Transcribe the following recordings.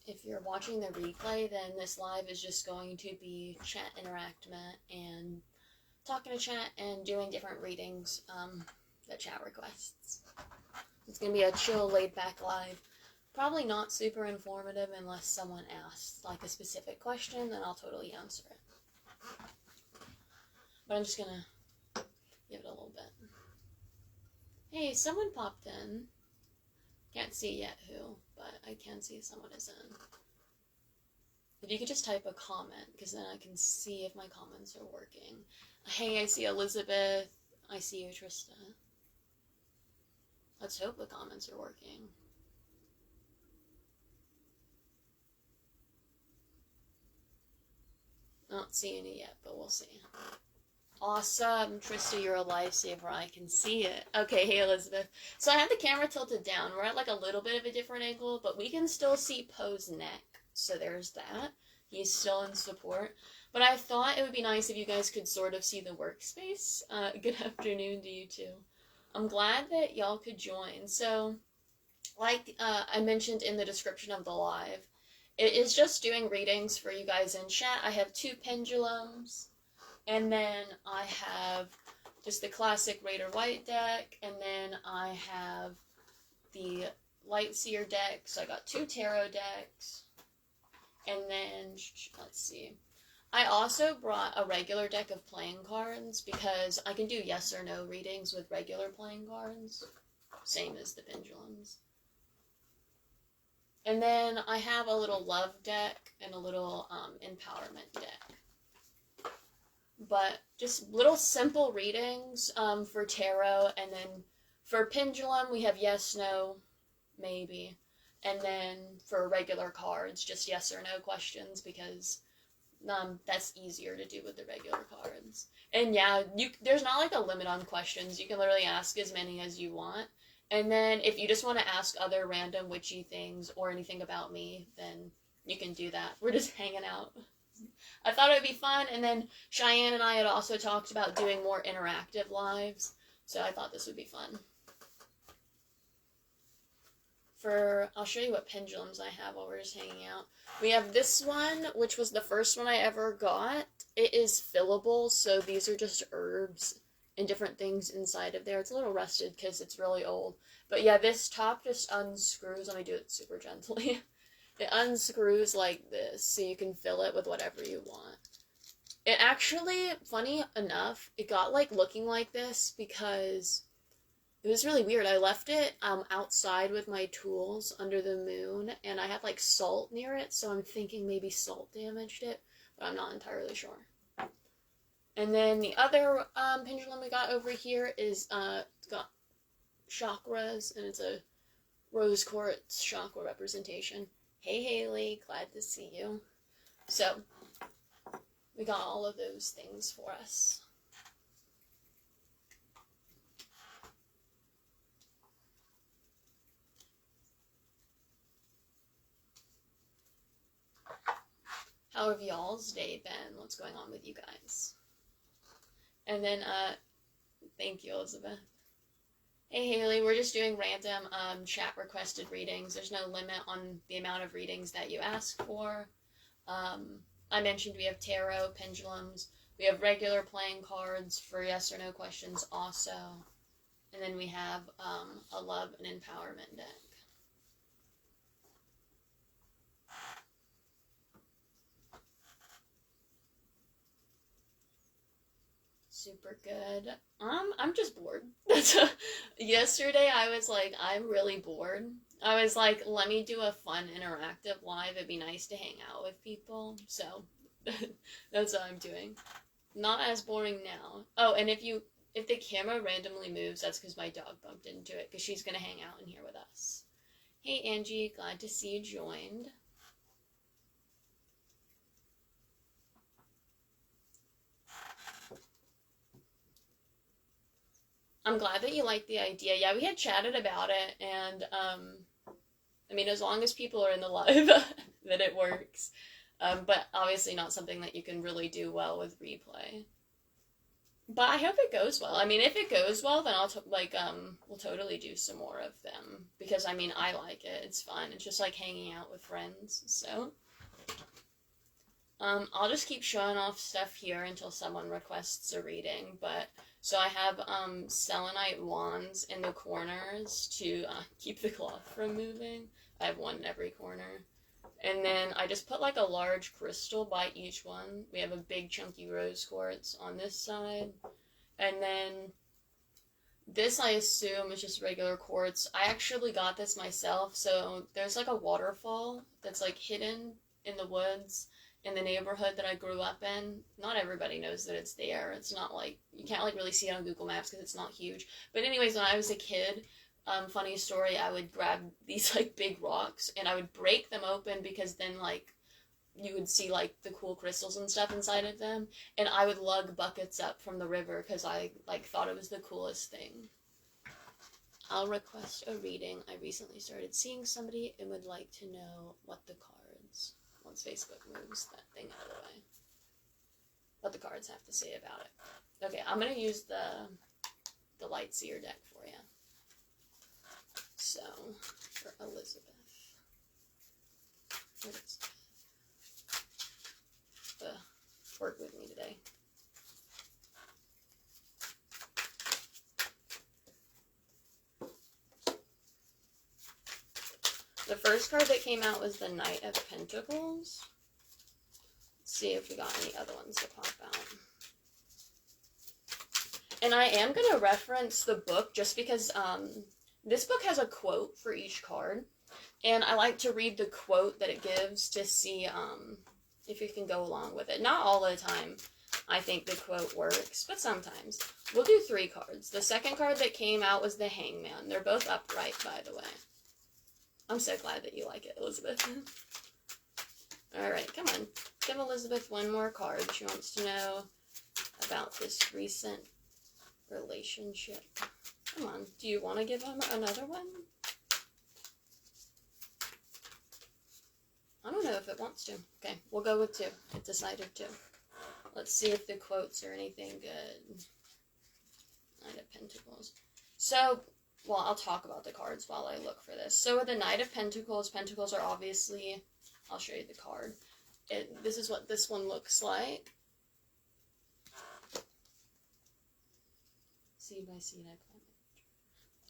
if you're watching the replay, then this live is just going to be chat interactment and talking to chat and doing different readings that chat requests. It's going to be a chill, laid-back live. Probably not super informative unless someone asks like a specific question, then I'll totally answer it. But I'm just going to give it a little bit. Hey, someone popped in. Can't see yet who, but I can see someone is in. If you could just type a comment, because then I can see if my comments are working. Hey, I see Elizabeth. I see you, Trista. Let's hope the comments are working. Not seeing it yet, but we'll see. Awesome, Trista, you're a lifesaver. I can see it. Okay, hey Elizabeth. So I have the camera tilted down. We're at like a little bit of a different angle, but we can still see Poe's neck. So there's that. He's still in support. But I thought it would be nice if you guys could sort of see the workspace. Good afternoon to you too. I'm glad that y'all could join. So, like I mentioned in the description of the live, it is just doing readings for you guys in chat. I have 2 pendulums, and then I have just the classic Raider White deck, and then I have the Lightseer deck. So I got 2 tarot decks, and then, let's see. I also brought a regular deck of playing cards because I can do yes or no readings with regular playing cards. Same as the pendulums. And then I have a little love deck and a little empowerment deck. But just little simple readings for tarot. And then for pendulum, we have yes, no, maybe. And then for regular cards, just yes or no questions because that's easier to do with the regular cards. And yeah, there's not like a limit on questions. You can literally ask as many as you want. And then if you just want to ask other random witchy things or anything about me, then you can do that. We're just hanging out. I thought it would be fun. And then Shyanne and I had also talked about doing more interactive lives. So I thought this would be fun. I'll show you what pendulums I have while we're just hanging out. We have this one, which was the first one I ever got. It is fillable, so these are just herbs and different things inside of there. It's a little rusted because it's really old. But yeah, this top just unscrews. Let me do it super gently. It unscrews like this, so you can fill it with whatever you want. It actually, funny enough, it got like looking like this because it was really weird. I left it outside with my tools under the moon, and I had like salt near it, so I'm thinking maybe salt damaged it, but I'm not entirely sure. And then the other pendulum we got over here is it's got chakras, and it's a rose quartz chakra representation. Hey Haley, glad to see you. So we got all of those things for us. How have y'all's day been? What's going on with you guys? And then, thank you, Elizabeth. Hey, Haley, we're just doing random chat-requested readings. There's no limit on the amount of readings that you ask for. I mentioned we have tarot, pendulums. We have regular playing cards for yes or no questions also. And then we have a love and empowerment deck. Super good. I'm just bored. Yesterday I was like, I'm really bored. I was like, let me do a fun interactive live. It'd be nice to hang out with people. So that's what I'm doing. Not as boring now. Oh, and if the camera randomly moves, that's because my dog bumped into it, because she's gonna hang out in here with us. Hey Angie, glad to see you joined. I'm glad that you like the idea. Yeah, we had chatted about it, and, I mean, as long as people are in the live, that it works. But obviously not something that you can really do well with replay. But I hope it goes well. I mean, if it goes well, then we'll totally do some more of them. Because, I mean, I like it. It's fun. It's just like hanging out with friends, so. I'll just keep showing off stuff here until someone requests a reading, but, so I have, selenite wands in the corners to, keep the cloth from moving. I have one in every corner. And then I just put like a large crystal by each one. We have a big chunky rose quartz on this side. And then this I assume is just regular quartz. I actually got this myself. So there's like a waterfall that's like hidden in the woods in the neighborhood that I grew up in. Not everybody knows that it's there. It's not like, you can't like really see it on Google Maps because it's not huge. But anyways, when I was a kid, funny story, I would grab these, like, big rocks, and I would break them open, because then, like, you would see, like, the cool crystals and stuff inside of them, and I would lug buckets up from the river, because I, like, thought it was the coolest thing. I'll request a reading. I recently started seeing somebody and would like to know what the cards, once Facebook moves that thing out of the way, what the cards have to say about it. Okay, I'm gonna use the Lightseer deck for you. So, for Elizabeth, work with me today. The first card that came out was the Knight of Pentacles. Let's see if we got any other ones that pop out. And I am going to reference the book just because, this book has a quote for each card, and I like to read the quote that it gives to see if you can go along with it. Not all the time I think the quote works, but sometimes. We'll do 3 cards. The second card that came out was the Hangman. They're both upright, by the way. I'm so glad that you like it, Elizabeth. Alright, come on. Give Elizabeth one more card. She wants to know about this recent relationship. Come on, do you want to give him another one? I don't know if it wants to. Okay, we'll go with 2. It decided to. Let's see if the quotes are anything good. Knight of Pentacles. So, well, I'll talk about the cards while I look for this. So with the Knight of Pentacles, Pentacles are obviously, I'll show you the card. This is what this one looks like. Seed by seed, I plant.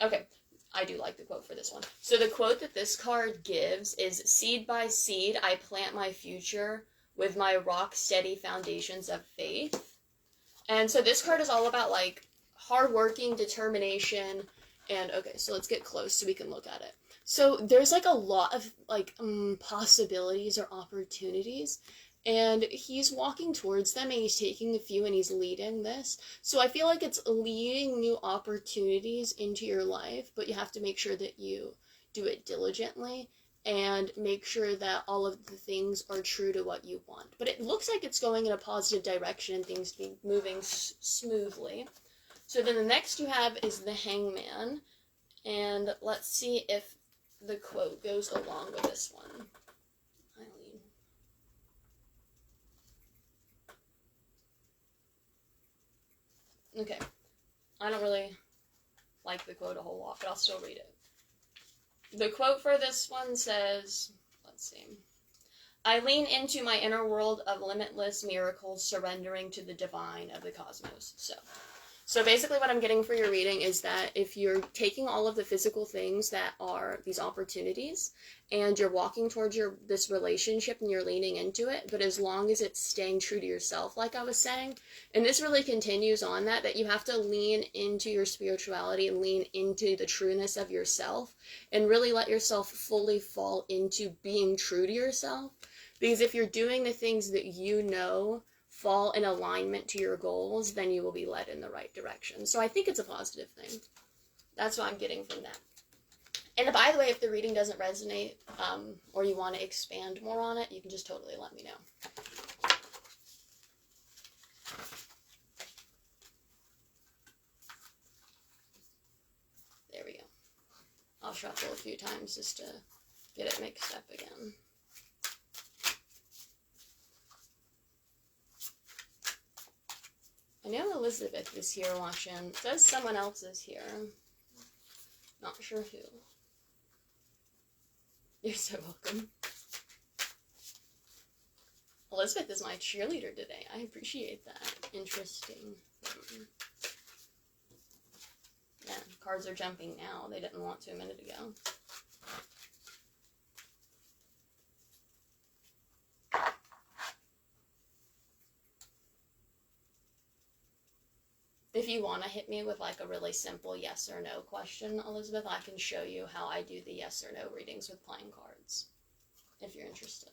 Okay, I do like the quote for this one. So the quote that this card gives is, "Seed by seed, I plant my future with my rock-steady foundations of faith." And so this card is all about, like, hardworking, determination, and, okay, so let's get close so we can look at it. So there's, like, a lot of, like, possibilities or opportunities, and he's walking towards them, and he's taking a few, and he's leading this. So I feel like it's leading new opportunities into your life, but you have to make sure that you do it diligently, and make sure that all of the things are true to what you want. But it looks like it's going in a positive direction, and things be moving smoothly. So then the next you have is the Hangman, and let's see if the quote goes along with this one. Okay, I don't really like the quote a whole lot, but I'll still read it. The quote for this one says, let's see, "I lean into my inner world of limitless miracles, surrendering to the divine of the cosmos." So basically what I'm getting for your reading is that if you're taking all of the physical things that are these opportunities, and you're walking towards this relationship and you're leaning into it, but as long as it's staying true to yourself, like I was saying, and this really continues on that you have to lean into your spirituality and lean into the trueness of yourself, and really let yourself fully fall into being true to yourself. Because if you're doing the things that you know fall in alignment to your goals, then you will be led in the right direction. So I think it's a positive thing. That's what I'm getting from that. And by the way, if the reading doesn't resonate, or you want to expand more on it, you can just totally let me know. There we go. I'll shuffle a few times just to get it mixed up again. I know Elizabeth is here watching. It says someone else is here. Not sure who. You're so welcome. Elizabeth is my cheerleader today. I appreciate that. Interesting. Yeah, cards are jumping now. They didn't want to a minute ago. If you want to hit me with like a really simple yes or no question, Elizabeth, I can show you how I do the yes or no readings with playing cards, if you're interested.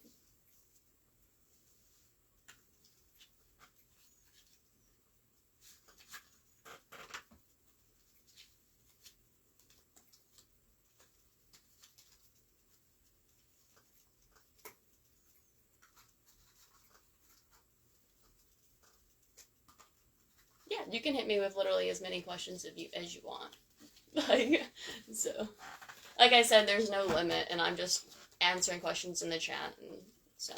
Yeah, you can hit me with literally as many questions as you want. So, like I said, there's no limit, and I'm just answering questions in the chat, and so.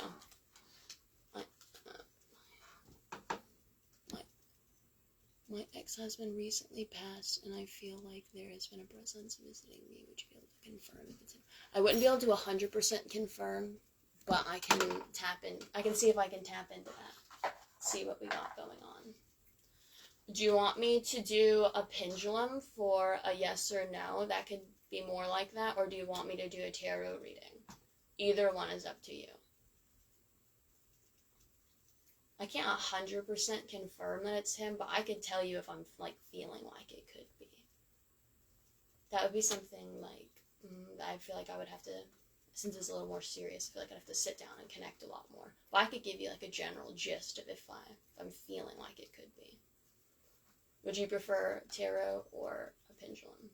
My ex-husband recently passed, and I feel like there has been a presence visiting me. Would you be able to confirm if it's him? I wouldn't be able to 100% confirm, but I can tap in. I can see if I can tap into that. See what we got going on. Do you want me to do a pendulum for a yes or no? That could be more like that. Or do you want me to do a tarot reading? Either one is up to you. I can't 100% confirm that it's him, but I could tell you if I'm, like, feeling like it could be. That would be something, like, I feel like I would have to, since it's a little more serious, I feel like I'd have to sit down and connect a lot more. But I could give you, like, a general gist of if I'm feeling like it could be. Would you prefer tarot or a pendulum?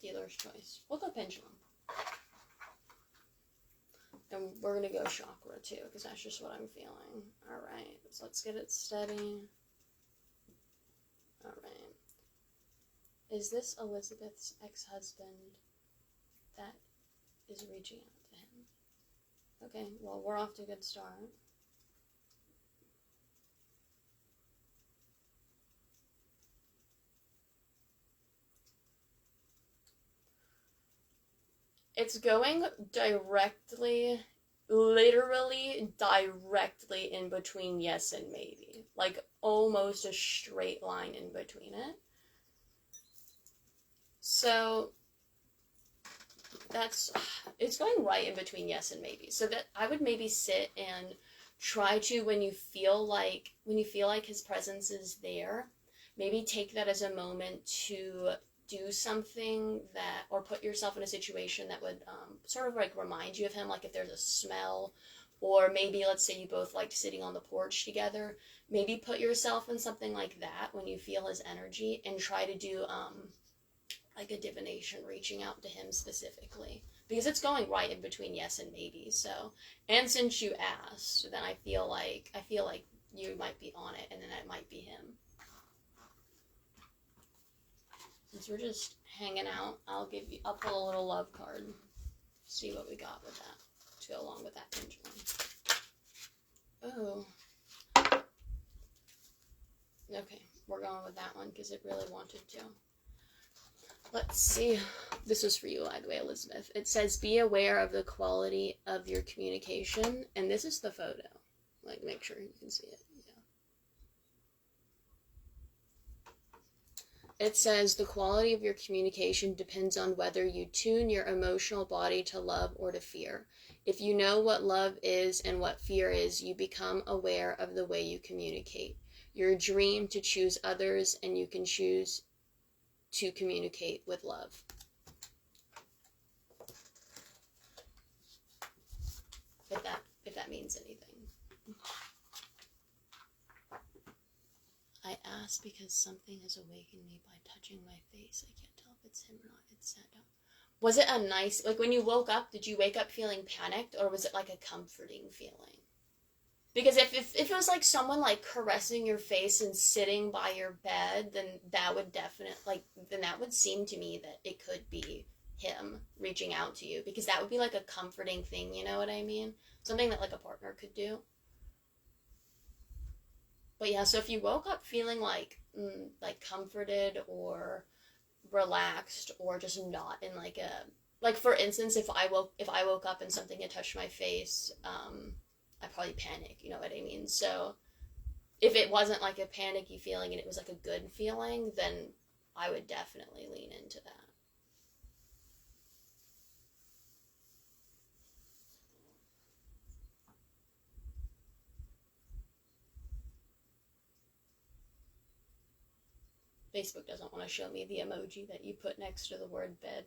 Dealer's choice. We'll go pendulum. And we're going to go chakra, too, because that's just what I'm feeling. Alright, so let's get it steady. Alright. Is this Elizabeth's ex-husband that is reaching out to him? Okay, well, we're off to a good start. It's going directly, literally directly in between yes and maybe. Like, almost a straight line in between it. So, it's going right in between yes and maybe. So that I would maybe sit and try to, when you feel like his presence is there, maybe take that as a moment to do something that, or put yourself in a situation that would sort of like remind you of him, like if there's a smell, or maybe let's say you both liked sitting on the porch together, maybe put yourself in something like that when you feel his energy, and try to do like a divination, reaching out to him specifically, because it's going right in between yes and maybe. So, and since you asked, then I feel like you might be on it, and then it might be him. Since we're just hanging out, I'll pull a little love card, see what we got with that to go along with that pendulum. Oh, okay, we're going with that one because it really wanted to. Let's see. This is for you, by the way, Elizabeth. It says, be aware of the quality of your communication. And this is the photo. Like, make sure you can see it. Yeah. It says, the quality of your communication depends on whether you tune your emotional body to love or to fear. If you know what love is and what fear is, you become aware of the way you communicate. Your dream to choose others, and you can choose to communicate with love. If that means anything. I ask because something has awakened me by touching my face. I can't tell if it's him or not. It's sat down. Was it a nice, like when you woke up, did you wake up feeling panicked, or was it like a comforting feeling? Because if it was like someone like caressing your face and sitting by your bed, then that would definitely then that would seem to me that it could be him reaching out to you, because that would be like a comforting thing, you know what I mean? Something that like a partner could do. But yeah, so if you woke up feeling like comforted or relaxed or just not in like a, like for instance, if I woke up and something had touched my face, I'd probably panic, you know what I mean? So if it wasn't like a panicky feeling and it was like a good feeling, then I would definitely lean into that. Facebook doesn't want to show me the emoji that you put next to the word bed.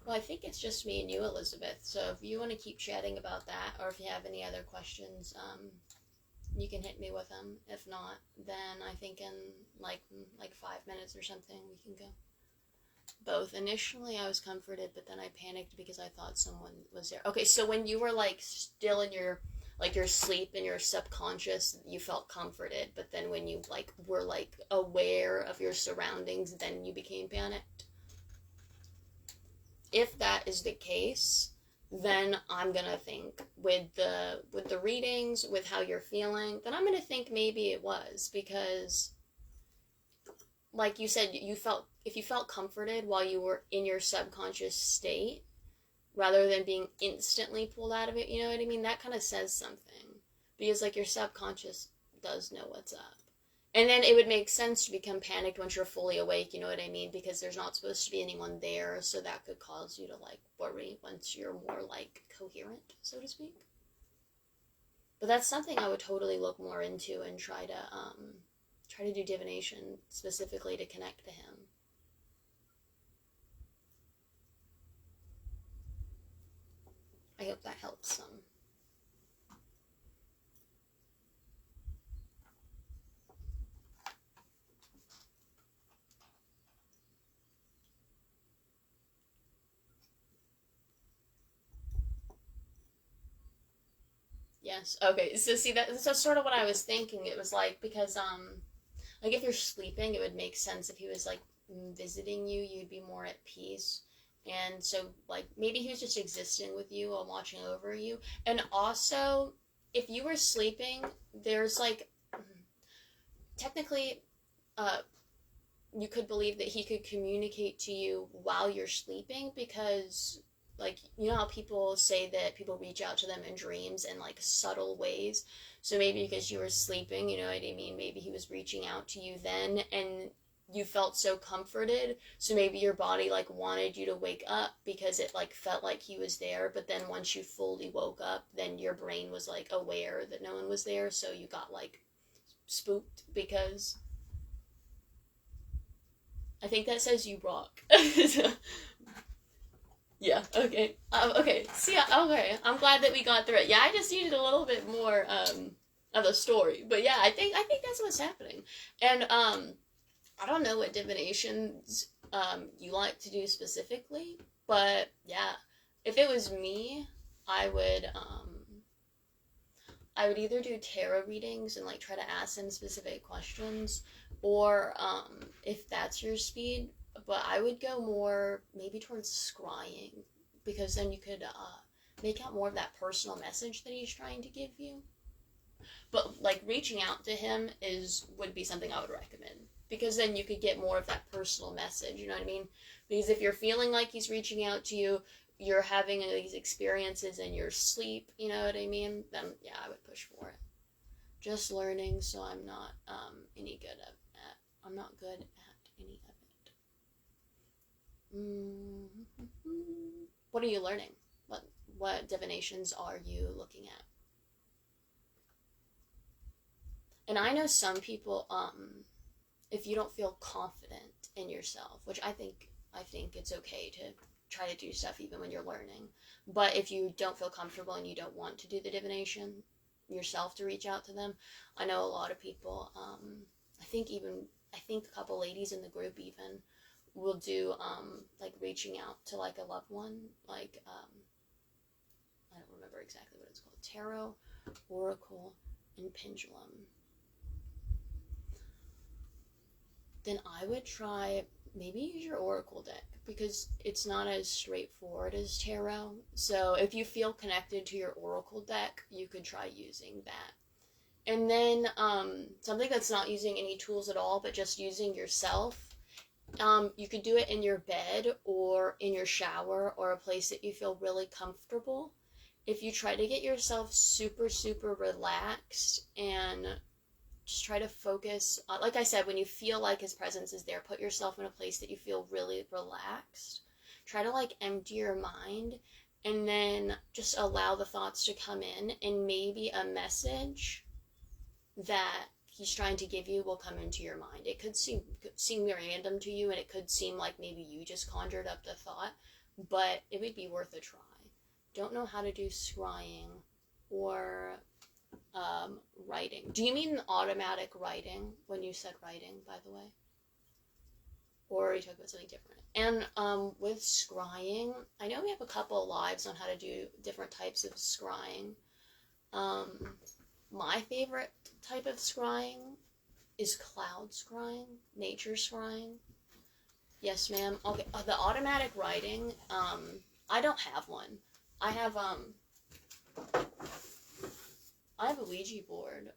Well, I think it's just me and you, Elizabeth. So if you want to keep chatting about that, or if you have any other questions, you can hit me with them. If not, then I think in like 5 minutes or something we can go. Both. Initially, I was comforted, but then I panicked because I thought someone was there. Okay, so when you were like still in your sleep and your subconscious, you felt comforted, but then when you like were like aware of your surroundings, then you became panicked. If that is the case, then I'm gonna think with the readings, with how you're feeling, then I'm gonna think maybe it was because, like you said, you felt if you felt comforted while you were in your subconscious state, rather than being instantly pulled out of it, you know what I mean? That kind of says something, because like your subconscious does know what's up. And then it would make sense to become panicked once you're fully awake, you know what I mean? Because there's not supposed to be anyone there, so that could cause you to like worry once you're more like coherent, so to speak. But that's something I would totally look more into and try to do divination specifically to connect to him. I hope that helps some. Yes. Okay. So see that's sort of what I was thinking. It was like because like if you're sleeping, it would make sense if he was like visiting you, you'd be more at peace. And so like maybe he was just existing with you or watching over you. And also, if you were sleeping, there's like technically uh you could believe that he could communicate to you while you're sleeping, because like you know how people say that people reach out to them in dreams in like subtle ways. So maybe because you were sleeping, you know what I mean, maybe he was reaching out to you then, and you felt so comforted, so maybe your body like wanted you to wake up because it like felt like he was there. But then once you fully woke up, then your brain was like aware that no one was there, so you got like spooked because I think that says you rock. Yeah. Okay. Okay. See. Okay. I'm glad that we got through it. Yeah. I just needed a little bit more of a story, but yeah, I think that's what's happening. And I don't know what divinations you like to do specifically, but yeah, if it was me, I would I would either do tarot readings and like try to ask them specific questions, or if that's your speed, but I would go more maybe towards scrying, because then you could make out more of that personal message that he's trying to give you. But like reaching out to him is would be something I would recommend, because then you could get more of that personal message, you know what I mean? Because if you're feeling like he's reaching out to you, you're having these experiences in your sleep, you know what I mean? Then yeah, I would push for it. Just learning, so I'm not any good at I'm not good at any of it. What are you learning? What divinations are you looking at? And I know some people, if you don't feel confident in yourself, which I think it's okay to try to do stuff even when you're learning. But if you don't feel comfortable and you don't want to do the divination yourself to reach out to them, I know a lot of people, I think a couple ladies in the group even will do, like reaching out to like a loved one, like, I don't remember exactly what it's called, tarot, oracle, and pendulum. Then I would try, maybe use your oracle deck, because it's not as straightforward as tarot. So if you feel connected to your oracle deck, you could try using that. And then something that's not using any tools at all, but just using yourself. You could do it in your bed or in your shower or a place that you feel really comfortable. If you try to get yourself super, super relaxed and just try to focus, like I said, when you feel like his presence is there, put yourself in a place that you feel really relaxed. Try to like empty your mind and then just allow the thoughts to come in, and maybe a message that he's trying to give you will come into your mind. It could seem random to you, and it could seem like maybe you just conjured up the thought, but it would be worth a try. Don't know how to do scrying or writing. Do you mean automatic writing when you said writing, by the way? Or are you talking about something different? And with scrying, I know we have a couple of lives on how to do different types of scrying. My favorite type of scrying is cloud scrying, nature scrying. Yes, ma'am. Okay, the automatic writing, I don't have one. I have a Ouija board.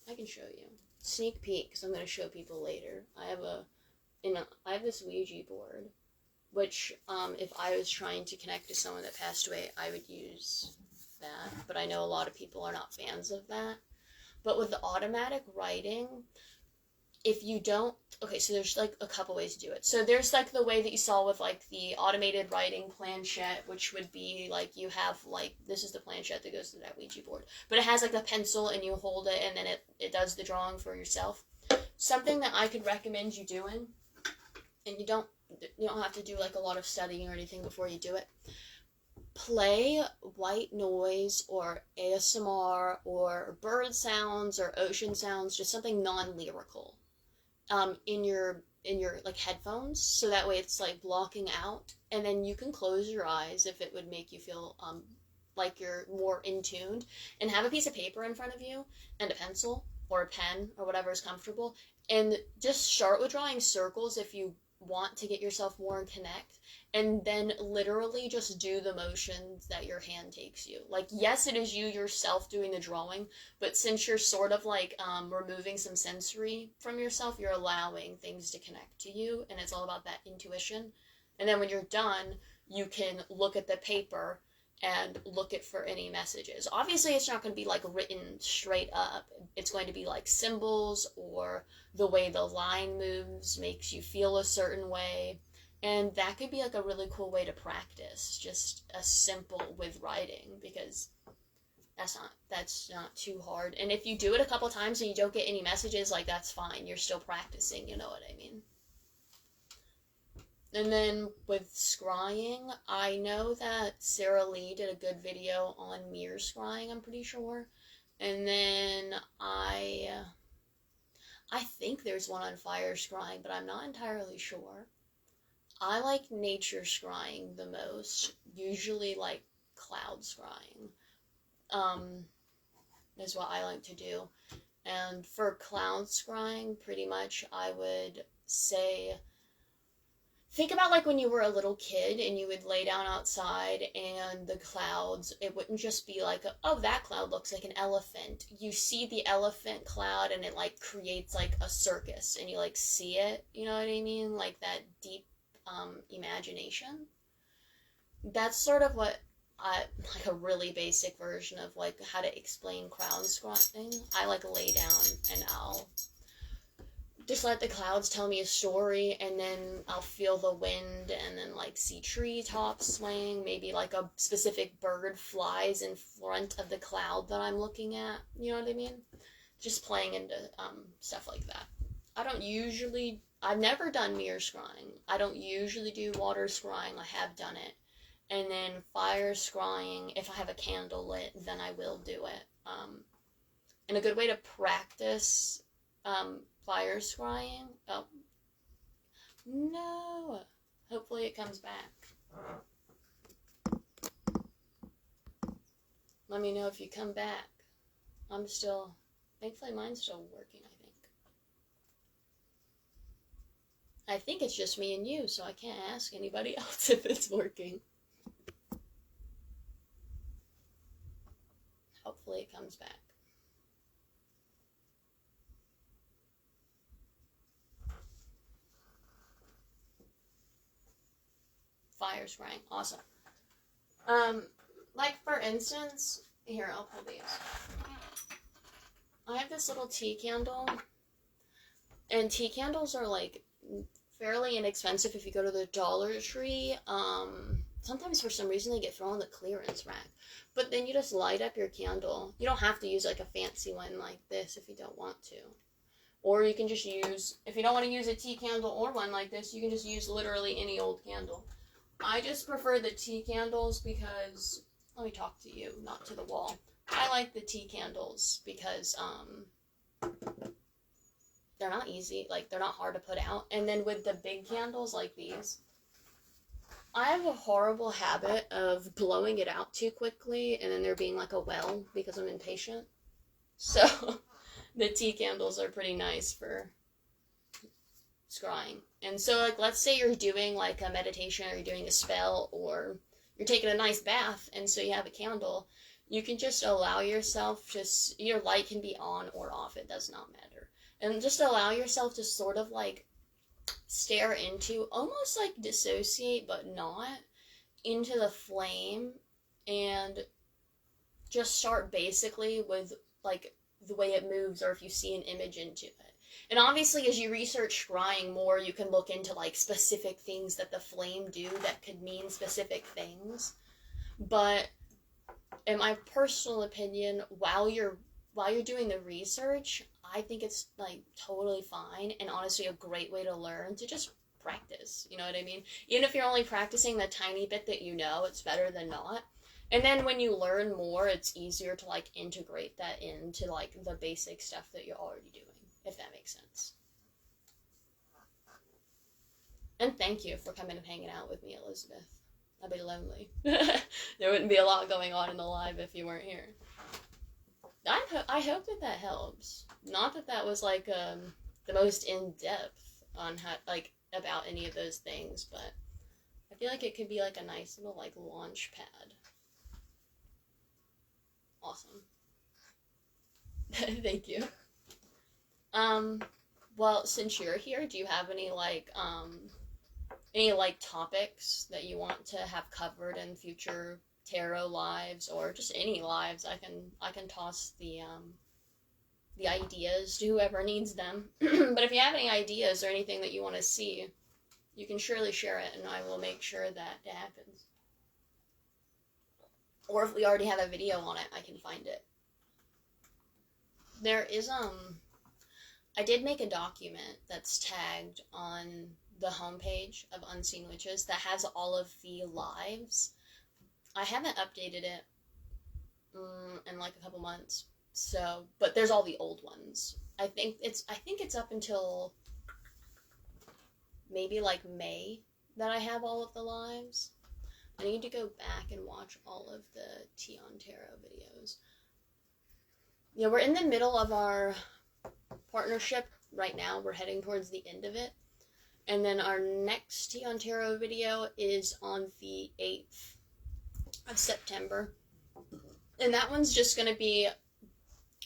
I can show you. Sneak peek, because I'm going to show people later. I have this Ouija board, which, if I was trying to connect to someone that passed away, I would use that. But I know a lot of people are not fans of that. But with the automatic writing, if you don't, okay, so there's like a couple ways to do it. So there's like the way that you saw with like the automated writing planchette, which would be like you have like, this is the planchette that goes to that Ouija board, but it has like a pencil and you hold it and then it does the drawing for yourself. Something that I could recommend you doing, and you don't have to do like a lot of studying or anything before you do it. Play white noise or ASMR or bird sounds or ocean sounds, just something non-lyrical. In your like headphones, so that way it's like blocking out, and then you can close your eyes if it would make you feel like you're more in tuned, and have a piece of paper in front of you and a pencil or a pen or whatever is comfortable, and just start with drawing circles if you want to get yourself more in connect, and then literally just do the motions that your hand takes you. Like, yes, it is you yourself doing the drawing, but since you're sort of like removing some sensory from yourself, you're allowing things to connect to you, and it's all about that intuition. And then when you're done, you can look at the paper and look it for any messages. Obviously, it's not going to be like written straight up. It's going to be like symbols, or the way the line moves makes you feel a certain way. And that could be like a really cool way to practice, just a simple with writing, because that's not too hard. And if you do it a couple times and you don't get any messages, like, that's fine. You're still practicing, you know what I mean? And then with scrying, I know that Sarah Lee did a good video on mirror scrying, I'm pretty sure. And then I think there's one on fire scrying, but I'm not entirely sure. I like nature scrying the most, usually like cloud scrying, is what I like to do. And for cloud scrying, pretty much I would say, think about like when you were a little kid and you would lay down outside and the clouds, it wouldn't just be like, oh, that cloud looks like an elephant. You see the elephant cloud and it like creates like a circus, and you like see it, you know what I mean? Like that deep imagination. That's sort of what like a really basic version of like how to explain cloud scrying. I like lay down and I'll just let the clouds tell me a story, and then I'll feel the wind, and then like see treetops swaying, maybe like a specific bird flies in front of the cloud that I'm looking at, you know what I mean? Just playing into stuff like that. I've never done mirror scrying. I don't usually do water scrying. I have done it. And then fire scrying, if I have a candle lit, then I will do it. And a good way to practice fire scrying. Oh, no. Hopefully it comes back. Let me know if you come back. Thankfully mine's still working, I think. I think it's just me and you, so I can't ask anybody else if it's working. Hopefully it comes back. Fire scrying, awesome. Like for instance, here, I'll pull these. I have this little tea candle, and tea candles are like fairly inexpensive if you go to the Dollar Tree. Sometimes for some reason they get thrown in the clearance rack, but then you just light up your candle. You don't have to use like a fancy one like this if you don't want to. Or you can just use, if you don't want to use a tea candle or one like this, you can just use literally any old candle. I just prefer the tea candles because, let me talk to you, not to the wall. I like the tea candles because they're not easy, like they're not hard to put out. And then with the big candles like these, I have a horrible habit of blowing it out too quickly and then there being like a well because I'm impatient. So the tea candles are pretty nice for scrying. And so like let's say you're doing like a meditation or you're doing a spell or you're taking a nice bath and so you have a candle, you can just allow yourself, your light can be on or off, it does not matter. And just allow yourself to sort of like stare into, almost like dissociate but not, into the flame and just start basically with like the way it moves or if you see an image into it. And obviously as you research scrying more, you can look into like specific things that the flame do that could mean specific things. But in my personal opinion, while you're doing the research, I think it's like totally fine and honestly a great way to learn to just practice, you know what I mean? Even if you're only practicing the tiny bit that you know, it's better than not. And then when you learn more, it's easier to like integrate that into like the basic stuff that you're already doing, if that makes sense. And thank you for coming and hanging out with me, Elizabeth. I'd be lonely. There wouldn't be a lot going on in the live if you weren't here. I hope that helps. Not that was like the most in-depth on how like about any of those things, but I feel like it could be like a nice little like launch pad. Awesome. Thank you. Well, since you're here, do you have any topics that you want to have covered in future tarot lives or just any lives? I can toss the ideas to whoever needs them. But if you have any ideas or anything that you want to see, you can surely share it and I will make sure that it happens. Or if we already have a video on it, I can find it. There is I did make a document that's tagged on the homepage of Unseen Witches that has all of the lives. I haven't updated it in like a couple months, so, but there's all the old ones. I think it's up until maybe like May that I have all of the lives. I need to go back and watch all of the Tea on Tarot videos. Yeah, we're in the middle of our partnership right now. We're heading towards the end of it. And then our next Tea on Tarot video is on the 8th of September. And that one's just going to be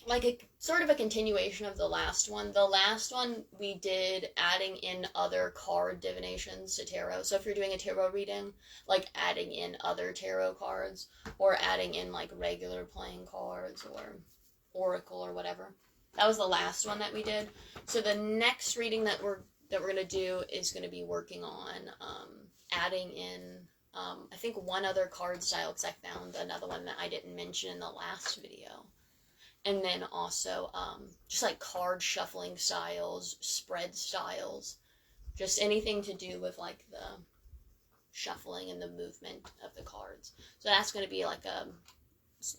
like a sort of a continuation of the last one. The last one we did adding in other card divinations to tarot. So if you're doing a tarot reading, like adding in other tarot cards or adding in like regular playing cards or oracle or whatever. That was the last one that we did. So the next reading that we're gonna do is gonna be working on adding in I think one other card style, because I found another one that I didn't mention in the last video. And then also just like card shuffling styles, spread styles, just anything to do with like the shuffling and the movement of the cards. So that's going to be like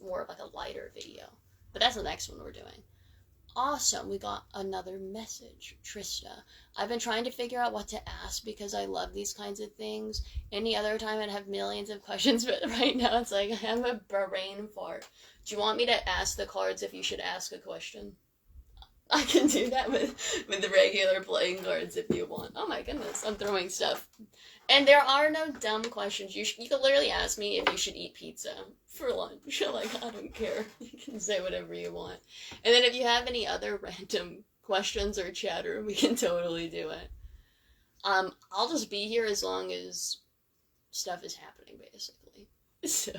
more of like a lighter video. But that's the next one we're doing. Awesome, we got another message. Trista, I've been trying to figure out what to ask because I love these kinds of things. Any other time I'd have millions of questions, but right now it's like I have a brain fart. Do you want me to ask the cards if you should ask a question? I can do that with the regular playing cards if you want. Oh my goodness, I'm throwing stuff. And there are no dumb questions. You can literally ask me if you should eat pizza for lunch. Like, I don't care. You can say whatever you want. And then if you have any other random questions or chatter, we can totally do it. I'll just be here as long as stuff is happening, basically. So,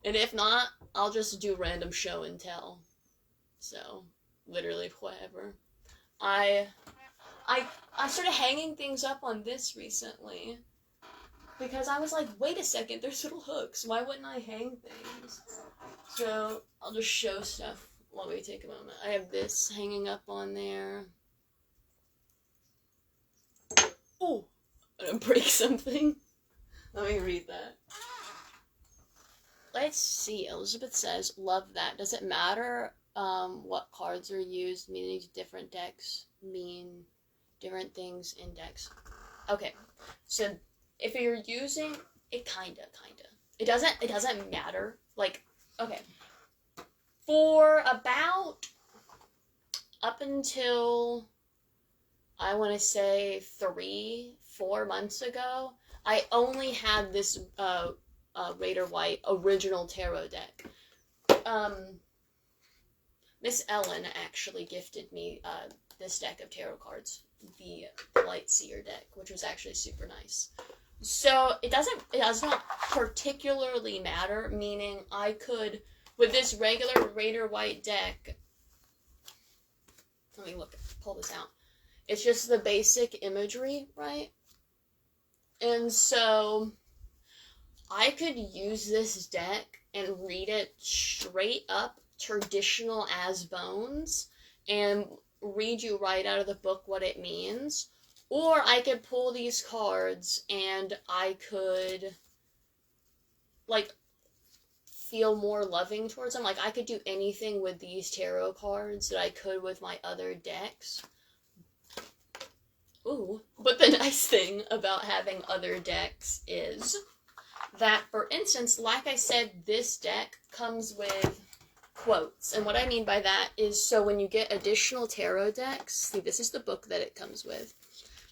and if not, I'll just do random show and tell. So, literally whatever. I started hanging things up on this recently because I was like, wait a second, there's little hooks. Why wouldn't I hang things? So I'll just show stuff while we take a moment. I have this hanging up on there. Oh, I'm gonna break something. Let me read that. Let's see. Elizabeth says, love that. Does it matter what cards are used? Meaning different decks mean different things in decks. Okay, so if you're using it, kinda. It doesn't matter. Like, okay, for about up until I want to say 3-4 months ago, I only had this Raider White original tarot deck. Miss Ellen actually gifted me this deck of tarot cards, the Light Seer deck, which was actually super nice. So it does not particularly matter, meaning I could, with this regular Raider White deck, let me pull this out. It's just the basic imagery, right? And so I could use this deck and read it straight up traditional as bones and read you right out of the book what it means, or I could pull these cards and I could like feel more loving towards them. Like I could do anything with these tarot cards that I could with my other decks. Ooh, but the nice thing about having other decks is that, for instance, like I said, this deck comes with quotes. And what I mean by that is, so when you get additional tarot decks, see, this is the book that it comes with.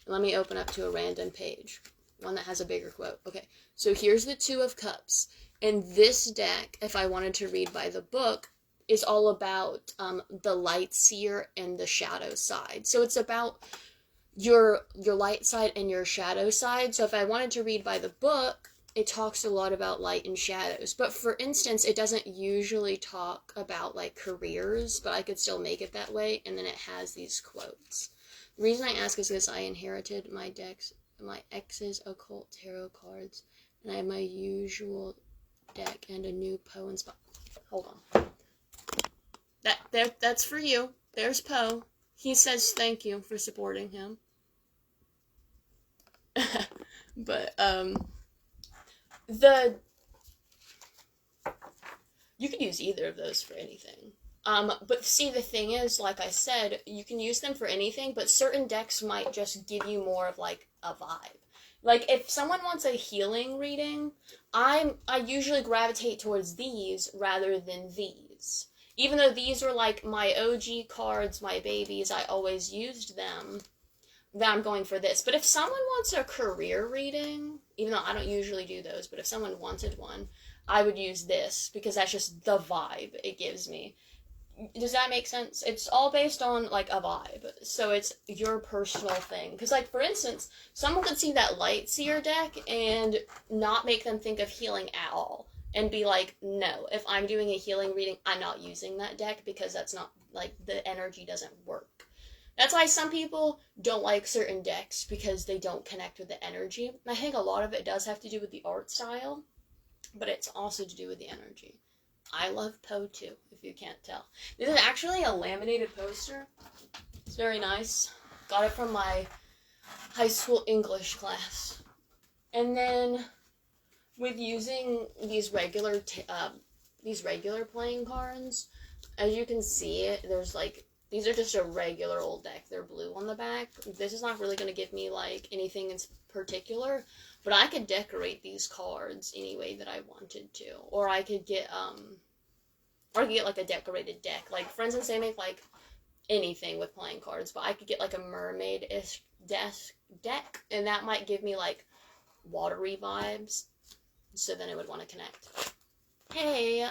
Let me open up to a random page, one that has a bigger quote. Okay, so here's the Two of Cups. And this deck, if I wanted to read by the book, is all about the light seer and the shadow side. So it's about your light side and your shadow side. So if I wanted to read by the book, it talks a lot about light and shadows. But for instance, it doesn't usually talk about like careers, but I could still make it that way. And then it has these quotes. The reason I ask is this: I inherited my ex's occult tarot cards, and I have my usual deck and a new Poe and spot. Hold on. That's for you. There's Poe. He says thank you for supporting him. But you could use either of those for anything. But see, the thing is, like I said, you can use them for anything, but certain decks might just give you more of like a vibe. Like if someone wants a healing reading, I usually gravitate towards these rather than these. Even though these were like my OG cards, my babies, I always used them, then I'm going for this. But if someone wants a career reading, even though I don't usually do those, but if someone wanted one, I would use this because that's just the vibe it gives me. Does that make sense? It's all based on like a vibe, so it's your personal thing. Because like for instance, someone could see that Light Seer deck and not make them think of healing at all, and be like, no, if I'm doing a healing reading, I'm not using that deck because that's not like, the energy doesn't work. That's why some people don't like certain decks, because they don't connect with the energy. I think a lot of it does have to do with the art style, but it's also to do with the energy. I love Poe too, if you can't tell. This is actually a laminated poster. It's very nice. Got it from my high school English class. And then with using these regular playing cards, as you can see, there's like, these are just a regular old deck. They're blue on the back. This is not really going to give me, like, anything in particular, but I could decorate these cards any way that I wanted to. Or I could get, like, a decorated deck. Like, for instance, they make, like, anything with playing cards, but I could get, like, a mermaid-ish deck, and that might give me, like, watery vibes, so then it would want to connect. Hey,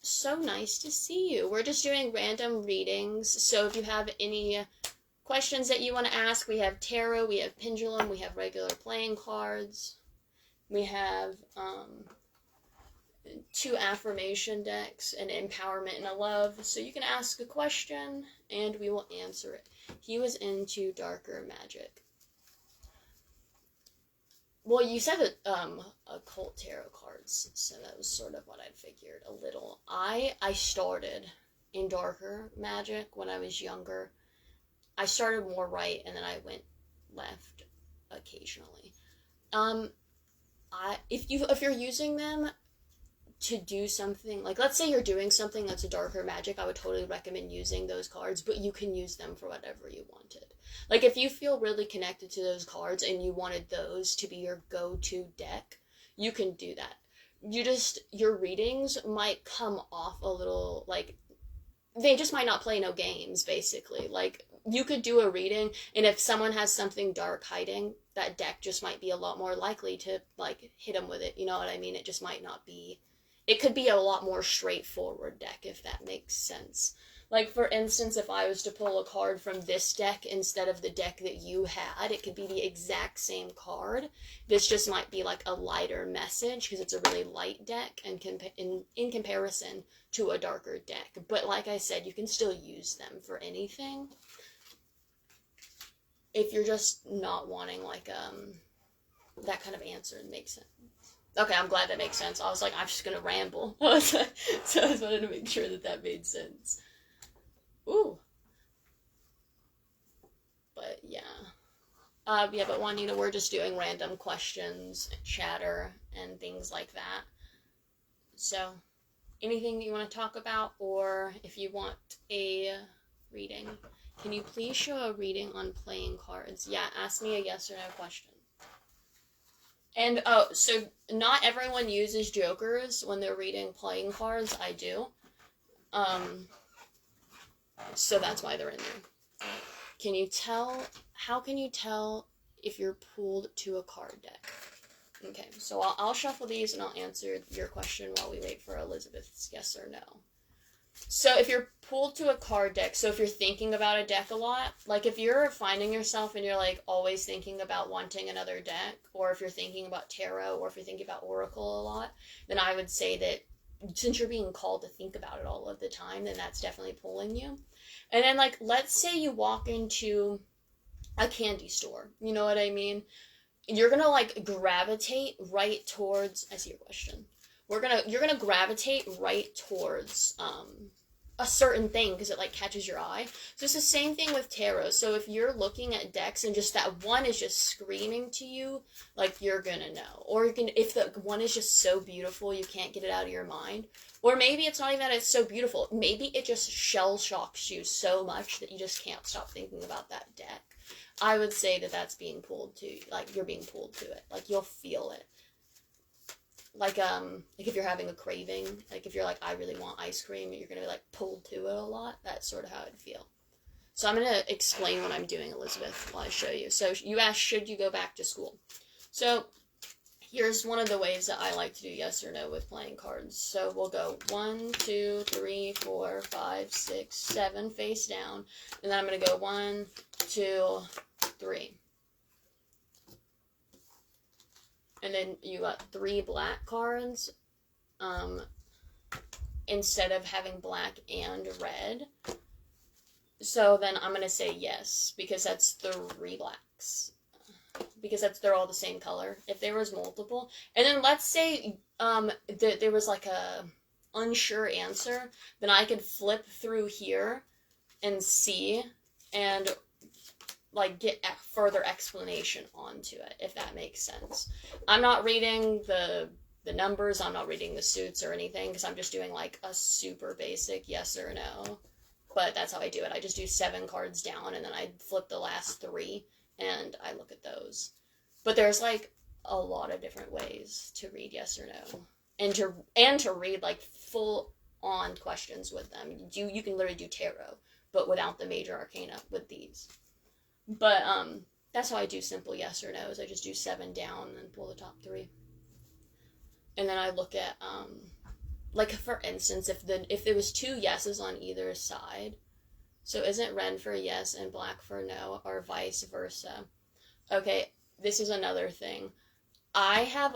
so nice to see you. We're just doing random readings, so if you have any questions that you want to ask, we have tarot, we have pendulum, we have regular playing cards, we have 2 affirmation decks, an empowerment and a love, so you can ask a question and we will answer it. He was into darker magic. Well, you said occult tarot cards, so that was sort of what I'd figured a little. I started in darker magic when I was younger. I started more right, and then I went left occasionally. If you're using them to do something, like, let's say you're doing something that's a darker magic, I would totally recommend using those cards, but you can use them for whatever you wanted. Like, if you feel really connected to those cards and you wanted those to be your go-to deck, you can do that. Your readings might come off a little, like, they just might not play no games, basically. Like, you could do a reading, and if someone has something dark hiding, that deck just might be a lot more likely to, like, hit them with it, you know what I mean? It just might not be, it could be a lot more straightforward deck, if that makes sense. Like, for instance, if I was to pull a card from this deck instead of the deck that you had, it could be the exact same card. This just might be, like, a lighter message, because it's a really light deck in comparison to a darker deck. But like I said, you can still use them for anything. If you're just not wanting, like, that kind of answer, it makes sense. Okay, I'm glad that makes sense. I was like, I'm just gonna ramble. So I just wanted to make sure that made sense. Ooh. But yeah. Yeah, but Juanita, we're just doing random questions, chatter, and things like that. So, anything you want to talk about, or if you want a reading, can you please show a reading on playing cards? Yeah, ask me a yes or no question. And, so not everyone uses jokers when they're reading playing cards. I do. So that's why they're in there. How can you tell if you're pulled to a card deck? Okay, so I'll shuffle these and I'll answer your question while we wait for Elizabeth's yes or no. So if you're pulled to a card deck, so if you're thinking about a deck a lot, like if you're finding yourself and you're like always thinking about wanting another deck, or if you're thinking about tarot, or if you're thinking about oracle a lot, then I would say that since you're being called to think about it all of the time, then that's definitely pulling you. And then, like, let's say you walk into a candy store, you know what I mean? You're gonna, like, gravitate right towards, I see your question. You're gonna gravitate right towards, a certain thing because it, like, catches your eye. So it's the same thing with tarot. So if you're looking at decks and just that one is just screaming to you, like, you're gonna know. Or if the one is just so beautiful you can't get it out of your mind. Or maybe it's not even that it's so beautiful. Maybe it just shell shocks you so much that you just can't stop thinking about that deck. I would say that that's being pulled to, like, you're being pulled to it. Like, you'll feel it. Like if you're having a craving, like if you're like, I really want ice cream, you're gonna be like pulled to it a lot. That's sort of how I'd feel. So I'm gonna explain what I'm doing, Elizabeth, while I show you. So you asked, should you go back to school? So here's one of the ways that I like to do yes or no with playing cards. So we'll go 1, 2, 3, 4, 5, 6, 7 face down, and then I'm gonna go 1, 2, 3. And then you got 3 black cards, instead of having black and red. So then I'm gonna say yes, because that's the relax. Because they're all the same color. If there was multiple, and then let's say there was like a unsure answer, then I could flip through here and see, and like get further explanation onto it, if that makes sense. I'm not reading the numbers, I'm not reading the suits or anything, because I'm just doing like a super basic yes or no. But that's how I do it. I just do 7 cards down, and then I flip the last 3, and I look at those. But there's like a lot of different ways to read yes or no, and to read like full on questions with them. You can literally do tarot, but without the major arcana with these. But that's how I do simple yes or no's. I just do 7 down and pull the top 3, and then I look at like for instance, if there was 2 yeses on either side, so isn't red for yes and black for no, or vice versa? Okay, this is another thing. I have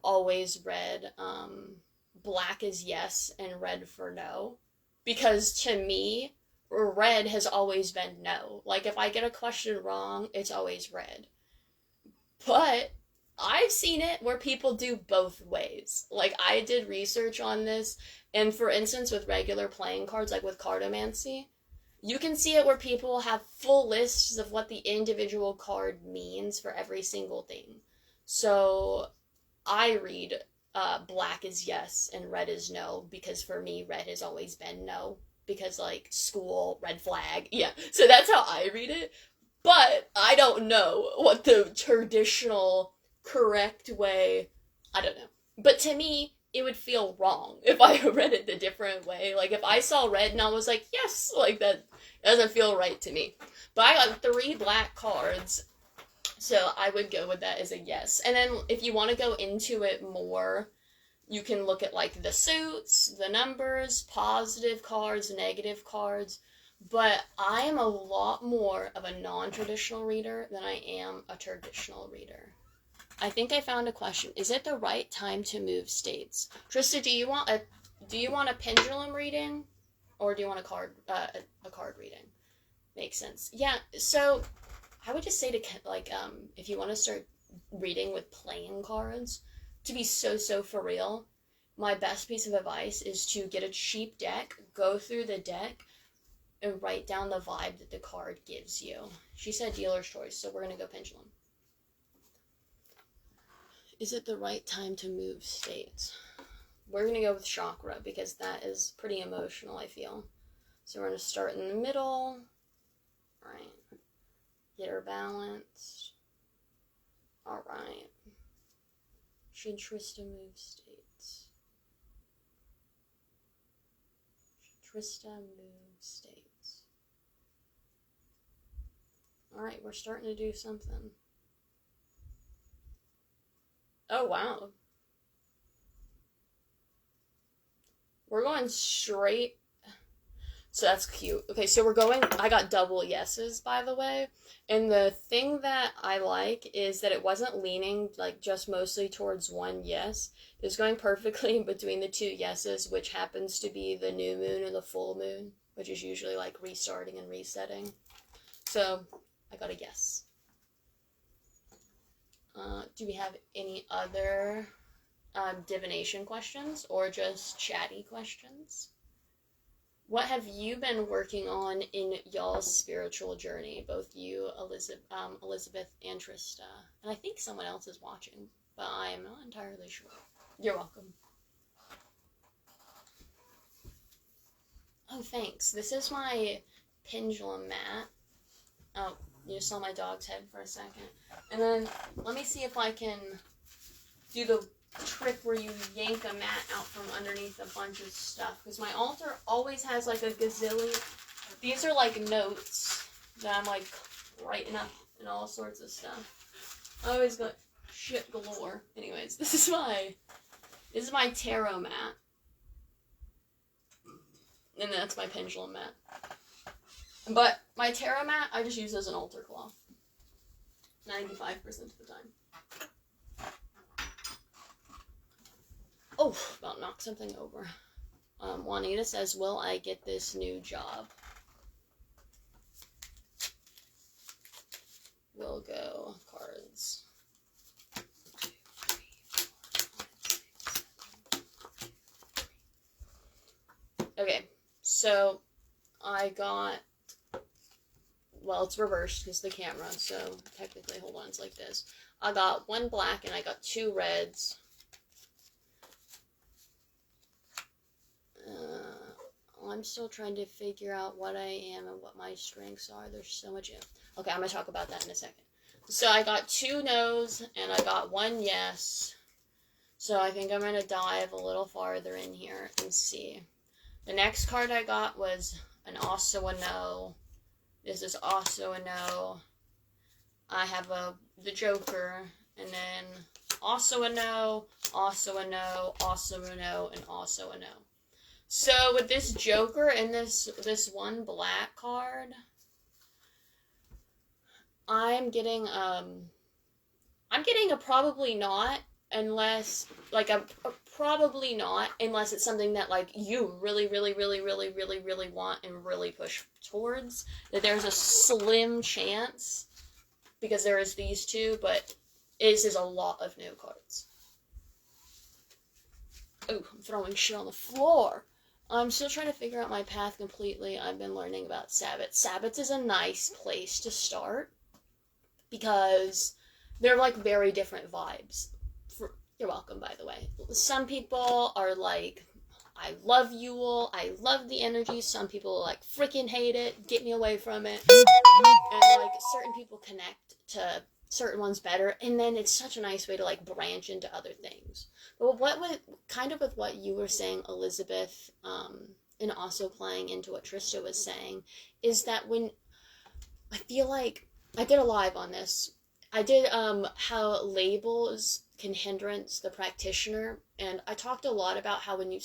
always read black is yes and red for no, because to me, red has always been no. Like, if I get a question wrong, it's always red. But I've seen it where people do both ways. Like, I did research on this, and for instance, with regular playing cards, like with cartomancy, you can see it where people have full lists of what the individual card means for every single thing. So I read black is yes and red is no, because for me, red has always been no. Because, like, school, red flag, yeah. So that's how I read it. But I don't know what the traditional correct way, I don't know. But to me, it would feel wrong if I read it the different way. Like, if I saw red and I was like, yes, like, that doesn't feel right to me. But I got 3 black cards, so I would go with that as a yes. And then if you want to go into it more, you can look at, like, the suits, the numbers, positive cards, negative cards. But I am a lot more of a non-traditional reader than I am a traditional reader. I think I found a question. Is it the right time to move states? Trista, do you want a pendulum reading, or do you want a card reading? Makes sense. Yeah. So I would just say to, like, if you want to start reading with playing cards, to be so for real, my best piece of advice is to get a cheap deck, go through the deck, and write down the vibe that the card gives you. She said dealer's choice, so we're going to go pendulum. Is it the right time to move states? We're going to go with chakra, because that is pretty emotional, I feel. So we're going to start in the middle. Alright. Get her balanced. Alright. Should Trista move states? Should Trista move states? Alright, we're starting to do something. Oh, wow. We're going straight. So that's cute. Okay, so I got double yeses, by the way. And the thing that I like is that it wasn't leaning, like, just mostly towards one yes. It was going perfectly in between the 2 yeses, which happens to be the new moon and the full moon, which is usually, like, restarting and resetting. So I got a yes. Do we have any other divination questions, or just chatty questions? What have you been working on in y'all's spiritual journey, both you, Elizabeth, and Trista? And I think someone else is watching, but I am not entirely sure. You're welcome. Oh, thanks. This is my pendulum mat. Oh, you just saw my dog's head for a second. And then, let me see if I can do the trick where you yank a mat out from underneath a bunch of stuff. Because my altar always has, like, a gazillion. These are, like, notes that I'm, like, writing up and all sorts of stuff. I always got shit galore. Anyways, this is my tarot mat. And that's my pendulum mat. But my tarot mat, I just use as an altar cloth. 95% of the time. Oh, about knocked something over. Juanita says, will I get this new job? will go cards. 1, 2, 3, 4, 5, 6, 7. Okay, so I got, well, it's reversed because the camera, so technically, hold on, it's like this. I got 1 black and I got 2 reds. I'm still trying to figure out what I am and what my strengths are. There's so much. Okay, I'm going to talk about that in a second. So I got 2 no's and I got 1 yes. So I think I'm going to dive a little farther in here and see. The next card I got was an also a no. This is also a no. I have the Joker, and then also a no, also a no, also a no, and also a no. So with this Joker and this 1 black card, I'm getting a probably not, unless like a probably not unless it's something that like you really want and really push towards. That there's a slim chance, because there is these 2, but this is a lot of no cards. Oh, I'm throwing shit on the floor. I'm still trying to figure out my path completely. I've been learning about Sabbats. Sabbats is a nice place to start because they're like very different vibes. You're welcome, by the way. Some people are like, I love Yule, I love the energy. Some people like freaking hate it, get me away from it. And like certain people connect to certain ones better, and then it's such a nice way to like branch into other things. But with what you were saying, Elizabeth, and also playing into what Trista was saying, is that when I feel like I did a live on this, I did how labels can hindrance the practitioner, and I talked a lot about how when you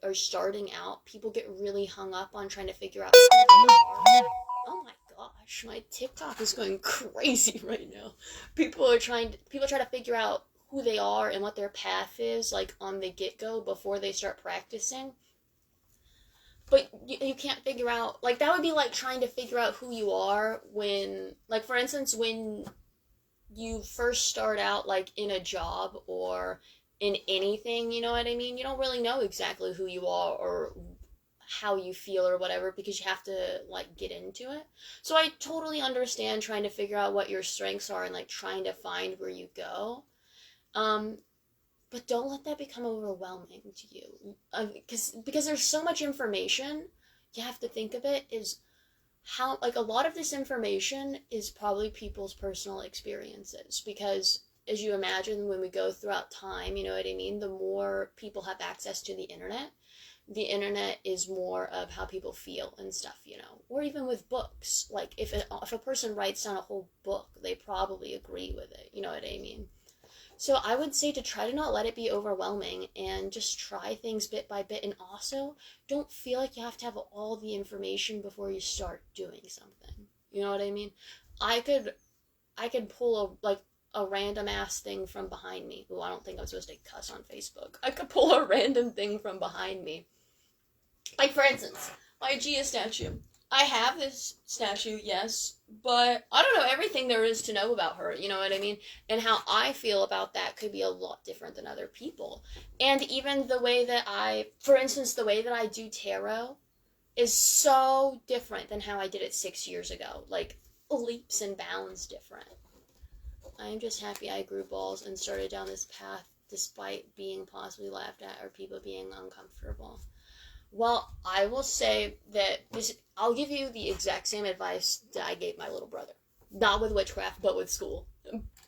are starting out, people get really hung up on trying to figure out who they are. Oh my gosh, my TikTok is going crazy right now. People try to figure out who they are and what their path is, like, on the get-go before they start practicing. But you can't figure out, like, that would be like trying to figure out who you are when, like, for instance, when you first start out, like, in a job or in anything, you know what I mean? You don't really know exactly who you are or how you feel or whatever, because you have to like get into it. So I totally understand trying to figure out what your strengths are and like trying to find where you go, but don't let that become overwhelming to you, because there's so much information. You have to think of it as how, like, a lot of this information is probably people's personal experiences, because as you imagine, when we go throughout time, you know what I mean, the more people have access to the internet is more of how people feel and stuff, you know. Or even with books, like if a person writes down a whole book, they probably agree with it, you know what I mean. So I would say to try to not let it be overwhelming and just try things bit by bit, and also don't feel like you have to have all the information before you start doing something, you know what I mean. I could pull a random ass thing from behind me. Ooh, I don't think I'm supposed to cuss on Facebook. I could pull a random thing from behind me. Like, for instance, my Gia statue. I have this statue, yes, but I don't know everything there is to know about her, you know what I mean? And how I feel about that could be a lot different than other people. And even the way that for instance, the way that I do tarot is so different than how I did it 6 years ago. Like, leaps and bounds different. I'm just happy I grew balls and started down this path despite being possibly laughed at or people being uncomfortable. Well, I will say that I'll give you the exact same advice that I gave my little brother. Not with witchcraft, but with school.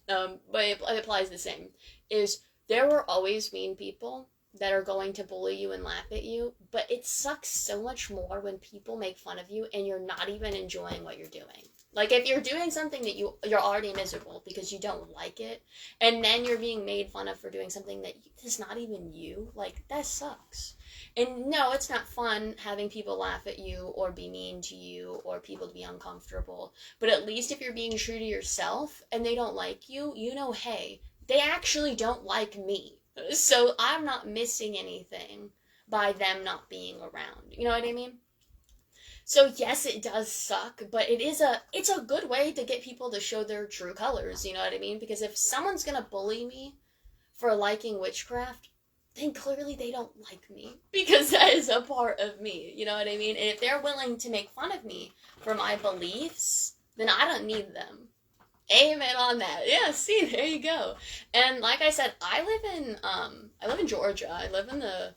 But it applies the same. Is there will always mean people that are going to bully you and laugh at you, but it sucks so much more when people make fun of you and you're not even enjoying what you're doing. Like, if you're doing something that you're already miserable because you don't like it, and then you're being made fun of for doing something that is not even you, like, that sucks. And no, it's not fun having people laugh at you or be mean to you or people to be uncomfortable. But at least if you're being true to yourself and they don't like you, you know, hey, they actually don't like me. So I'm not missing anything by them not being around. You know what I mean? So yes, it does suck, but it's a good way to get people to show their true colors, you know what I mean? Because if someone's gonna bully me for liking witchcraft, then clearly they don't like me because that is a part of me, you know what I mean? And if they're willing to make fun of me for my beliefs, then I don't need them. Amen on that. Yeah, see, there you go. And like I said, I live in Georgia. I live in the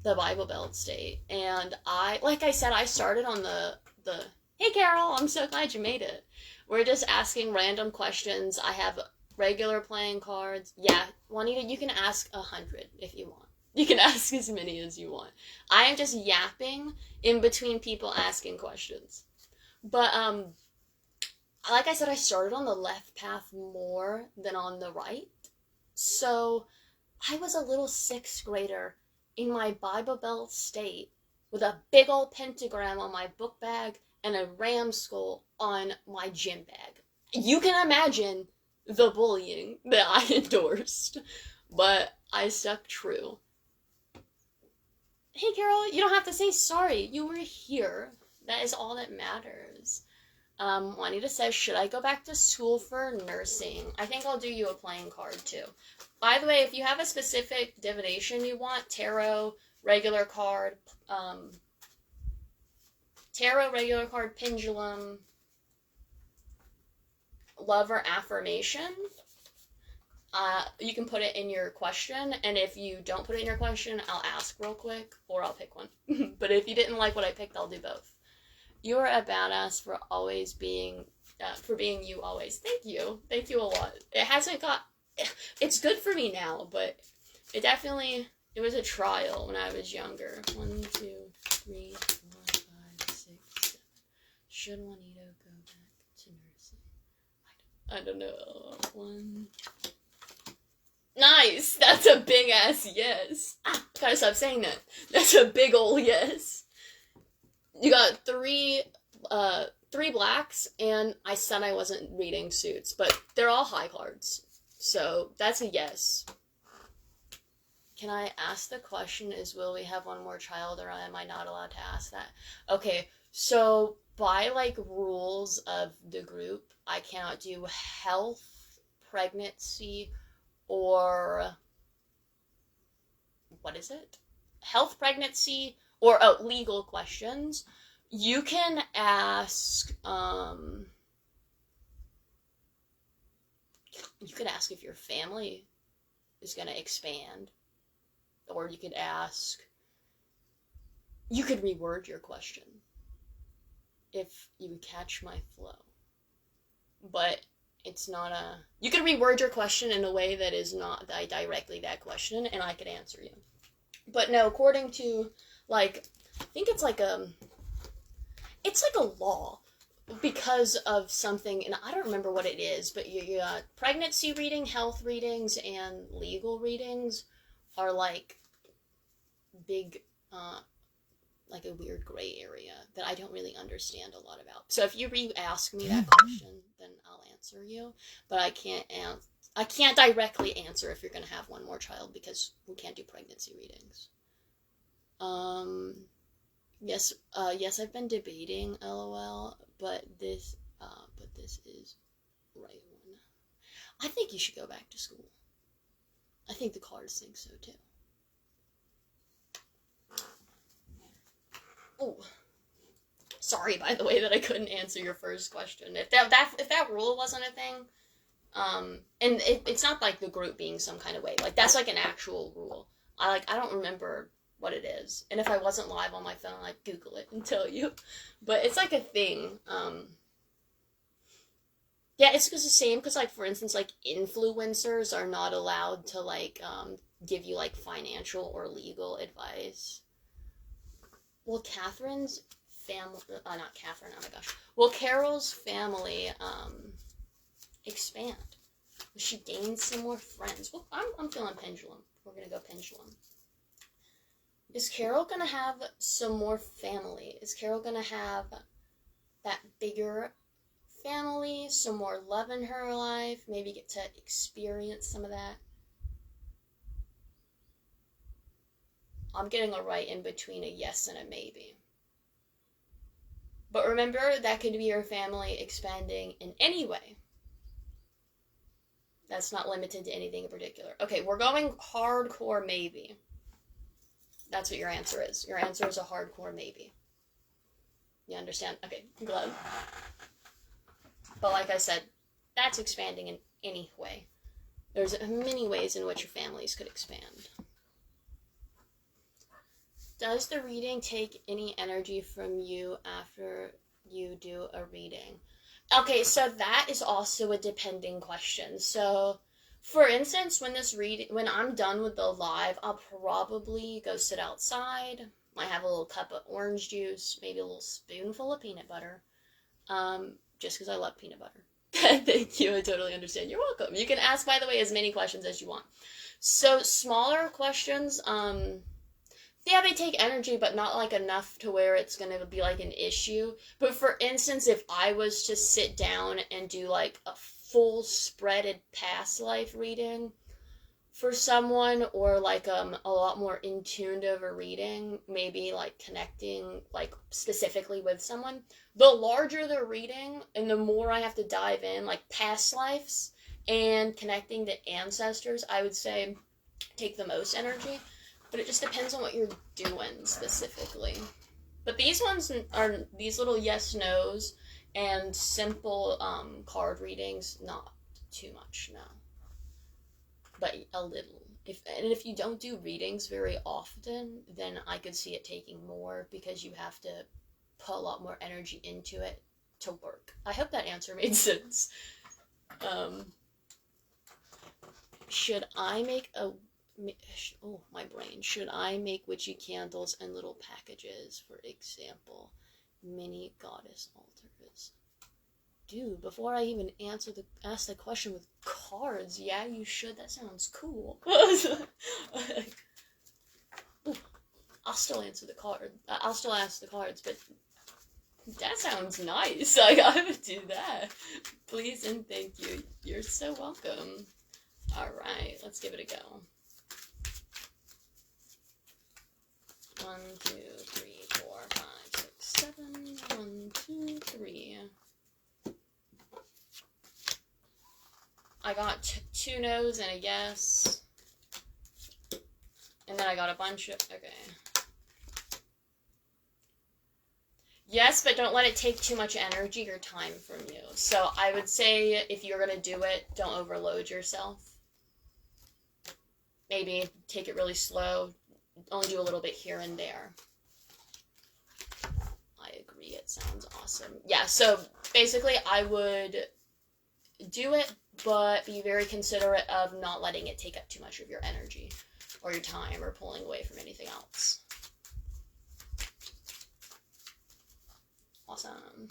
the Bible Belt state. And like I said, I started on the hey Carol, I'm so glad you made it. We're just asking random questions. I have regular playing cards. Yeah, Juanita, you can ask 100 if you want. You can ask as many as you want. I am just yapping in between people asking questions. But like I said, I started on the left path more than on the right. So I was a little sixth grader in my Bible Belt state with a big old pentagram on my book bag and a ram skull on my gym bag. You can imagine the bullying that I endorsed, but I stuck true. Hey Carol, you don't have to say sorry. You were here. That is all that matters. Juanita says, should I go back to school for nursing? I think I'll do you a playing card too. By the way, if you have a specific divination you want, tarot, regular card, pendulum, love or affirmation, you can put it in your question, and if you don't put it in your question, I'll ask real quick, or I'll pick one. But if you didn't like what I picked, I'll do both. You are a badass for always being, for being you always. Thank you. Thank you a lot. It's good for me now, but it was a trial when I was younger. 1, 2, 3, 4, 5, 6, 7. Should Juanita go back to nursing? I don't know. 1. Nice! That's a big ass yes. Gotta stop saying that. That's a big ol' yes. You got three blacks, and I said I wasn't reading suits, but they're all high cards. So that's a yes. Can I ask the question is, will we have one more child, or am I not allowed to ask that? Okay, so by like rules of the group, I cannot do health, pregnancy, or what is it? Health, pregnancy, or legal questions. You can ask, you could ask if your family is going to expand, or you could ask, you could reword your question, if you would catch my flow. But it's not you could reword your question in a way that is not directly that question, and I could answer you. But no, according to, like, I think it's like a law because of something, and I don't remember what it is, but you got pregnancy reading, health readings, and legal readings are like big, like a weird gray area that I don't really understand a lot about. So if you re-ask me that question, then I'll answer you, but I can't directly answer if you're going to have one more child because we can't do pregnancy readings. Yes, I've been debating, LOL, but this is right one. I think you should go back to school. I think the cards think so too. Oh, sorry, by the way, that I couldn't answer your first question. If that rule wasn't a thing, and it's not like the group being some kind of way. Like, that's like an actual rule. I don't remember what it is. And if I wasn't live on my phone, I'd Google it and tell you. But it's like a thing. Yeah, it's just the same, because, like, for instance, like, influencers are not allowed to, like, give you, like, financial or legal advice. Well, Catherine's family, not Catherine, oh my gosh. Will Carol's family, expand? Will she gain some more friends? Well, I'm feeling pendulum. We're gonna go pendulum. Is Carol gonna have some more family? Is Carol gonna have that bigger family, some more love in her life, maybe get to experience some of that? I'm getting a right in between a yes and a maybe. But remember, that could be your family expanding in any way. That's not limited to anything in particular. Okay, we're going hardcore maybe. That's what your answer is. Your answer is a hardcore maybe. You understand? Okay, I'm glad. But like I said, that's expanding in any way. There's many ways in which your families could expand. Does the reading take any energy from you after you do a reading? Okay, so that is also a depending question. So, for instance, when I'm done with the live, I'll probably go sit outside. Might have a little cup of orange juice, maybe a little spoonful of peanut butter. Just because I love peanut butter. Thank you, I totally understand. You're welcome. You can ask, by the way, as many questions as you want. So, smaller questions, yeah, they take energy, but not like enough to where it's going to be like an issue. But for instance, if I was to sit down and do like a full spreaded past life reading for someone, or like a lot more in tuned of a reading, maybe like connecting like specifically with someone, the larger the reading and the more I have to dive in, like past lives and connecting to ancestors, I would say take the most energy. But it just depends on what you're doing specifically. But these ones are these little yes nos and simple card readings, not too much, no. But a little. If you don't do readings very often, then I could see it taking more because you have to put a lot more energy into it to work. I hope that answer made sense. Should I make my brain. Should I make witchy candles and little packages, for example, mini goddess altars? Dude, before I even ask the question with cards, yeah, you should. That sounds cool. I'll still answer the card. I'll still ask the cards, but that sounds nice. Like, I would do that. Please and thank you. You're so welcome. Alright, let's give it a go. 1, 2, 3, 4, 5, 6, 7. 1, 2, 3. I got 2 no's and a yes. And then I got a bunch of... Okay. Yes, but don't let it take too much energy or time from you. So I would say if you're going to do it, don't overload yourself. Maybe take it really slow. Only do a little bit here and there. I agree, it sounds awesome. Yeah, so basically I would do it, but be very considerate of not letting it take up too much of your energy or your time or pulling away from anything else. Awesome.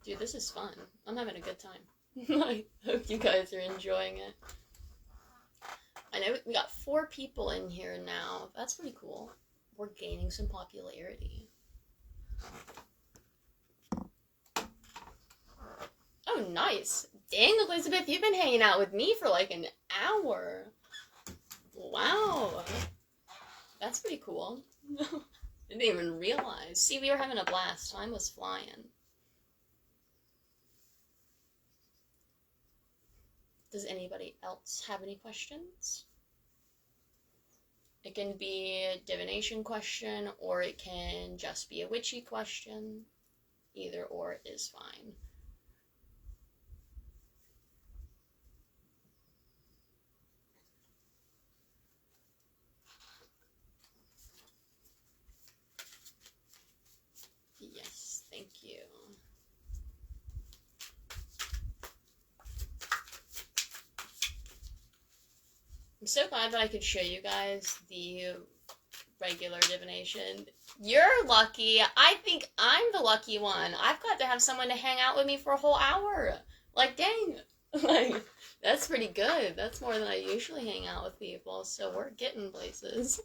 Dude, this is fun. I'm having a good time. I hope you guys are enjoying it. I know we got 4 people in here now. That's pretty cool. We're gaining some popularity. Oh, nice. Dang, Elizabeth, you've been hanging out with me for like an hour. Wow. That's pretty cool. Didn't even realize. See, we were having a blast. Time was flying. Does anybody else have any questions? It can be a divination question, or it can just be a witchy question. Either or is fine. Yes, thank you. I'm so glad that I could show you guys the regular divination. You're lucky. I think I'm the lucky one. I've got to have someone to hang out with me for a whole hour. Like, dang. Like, that's pretty good. That's more than I usually hang out with people, so we're getting places.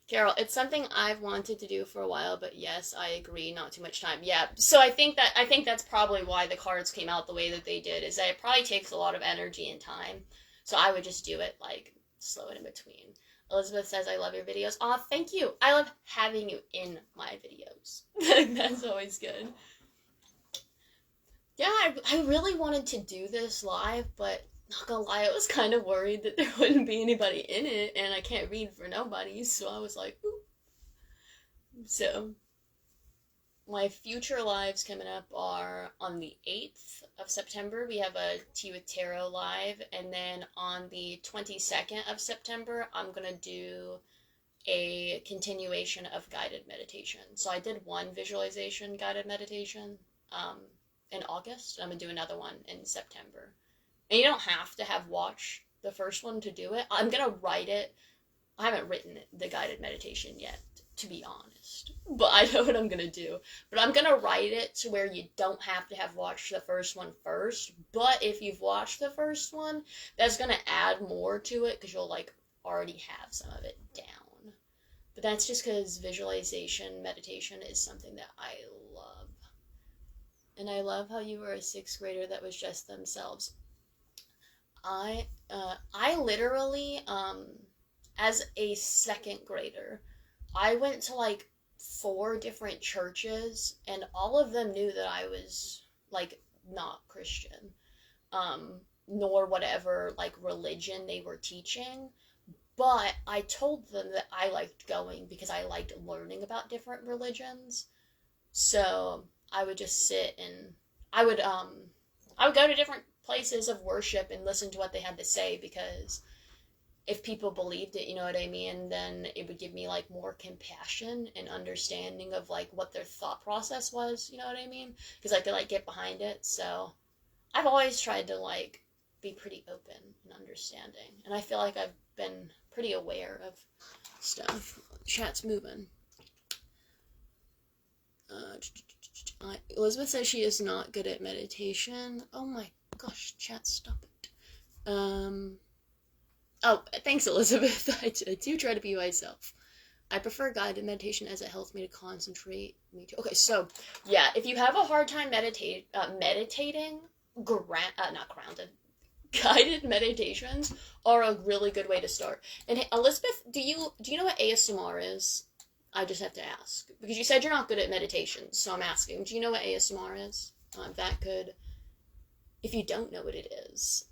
Carol, it's something I've wanted to do for a while, but yes, I agree, not too much time. Yeah, so I think that's probably why the cards came out the way that they did, is that it probably takes a lot of energy and time. So I would just do it, like, slow it in between. Elizabeth says, I love your videos. Aw, thank you. I love having you in my videos. That's always good. Yeah, I really wanted to do this live, but not gonna lie, I was kind of worried that there wouldn't be anybody in it, and I can't read for nobody, so I was like, ooh. So, my future lives coming up are on the 8th of September. We have a Tea with Tarot live, and then on the 22nd of September, I'm gonna do a continuation of guided meditation. So I did one visualization guided meditation in August. I'm gonna do another one in September. And you don't have to have watched the first one to do it. I'm gonna write it. I haven't written the guided meditation yet, to be honest. But I know what I'm gonna do. But I'm gonna write it to where you don't have to have watched the first one first. But if you've watched the first one, that's gonna add more to it because you'll like already have some of it down. But that's just because visualization meditation is something that I love. And I love how you were a 6th grader that was just themselves. I literally, as a 2nd grader, I went to like 4 different churches, and all of them knew that I was like not Christian, nor whatever like religion they were teaching. But I told them that I liked going because I liked learning about different religions. So I would just sit and I would go to different places of worship and listen to what they had to say, because if people believed it, you know what I mean, then it would give me like more compassion and understanding of like what their thought process was, you know what I mean? Because I could like get behind it. So I've always tried to like be pretty open and understanding, and I feel like I've been pretty aware of stuff. Chat's moving. Elizabeth says she is not good at meditation. Oh my gosh, chat, stop it. Oh, thanks, Elizabeth. I do try to be myself. I prefer guided meditation as it helps me to concentrate. Me too. Okay, so yeah, if you have a hard time meditating, not grounded, guided meditations are a really good way to start. And hey, Elizabeth, do you know what ASMR is? I just have to ask, because you said you're not good at meditation, so I'm asking. Do you know what ASMR is? That could, if you don't know what it is,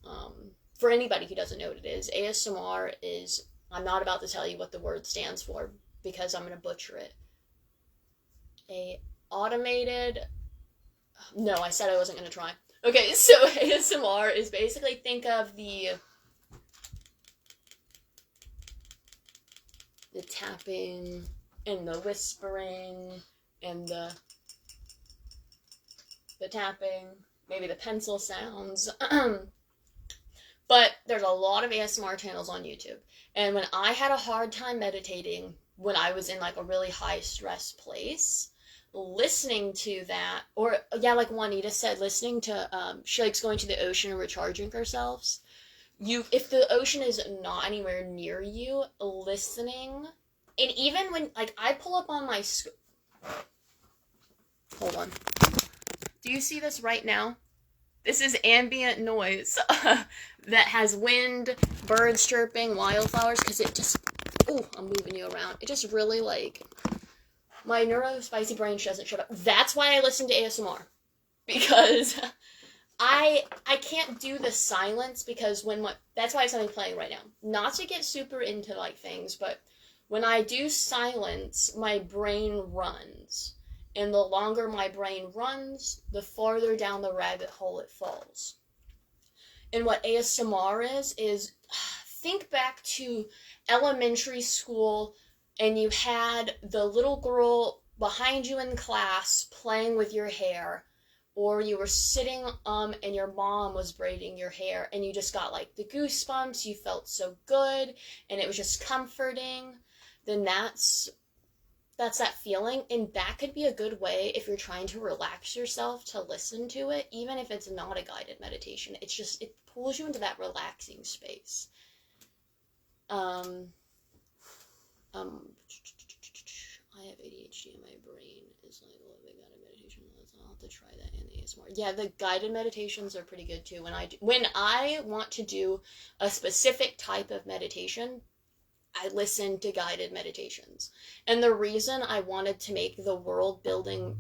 for anybody who doesn't know what it is, ASMR is, I'm not about to tell you what the word stands for because I'm going to butcher it. No, I said I wasn't going to try. Okay, so ASMR is basically, think of the tapping and the whispering and the tapping, maybe the pencil sounds. But there's a lot of ASMR channels on YouTube. And when I had a hard time meditating, when I was in like a really high stress place, listening to that, or yeah, like Juanita said, listening to, she likes going to the ocean and recharging herself. If the ocean is not anywhere near you, listening, and even when, like, I pull up on my, hold on. Do you see this right now? This is ambient noise that has wind, birds chirping, wildflowers, because it just, oh, I'm moving you around. It just really, like, my neurospicy brain doesn't shut up. That's why I listen to ASMR. Because I can't do the silence, because that's why I have something playing right now. Not to get super into, like, things, but when I do silence, my brain runs. And the longer my brain runs, the farther down the rabbit hole it falls. And what ASMR is think back to elementary school, and you had the little girl behind you in class playing with your hair, or you were sitting and your mom was braiding your hair, and you just got like the goosebumps, you felt so good, and it was just comforting. Then that's that feeling, and that could be a good way if you're trying to relax yourself to listen to it, even if it's not a guided meditation. It's just, it pulls you into that relaxing space. I have ADHD and my brain is like living guided meditation. I'll have to try that in ASMR. Yeah, the guided meditations are pretty good too. When I want to do a specific type of meditation, I listen to guided meditations. And the reason I wanted to make the world building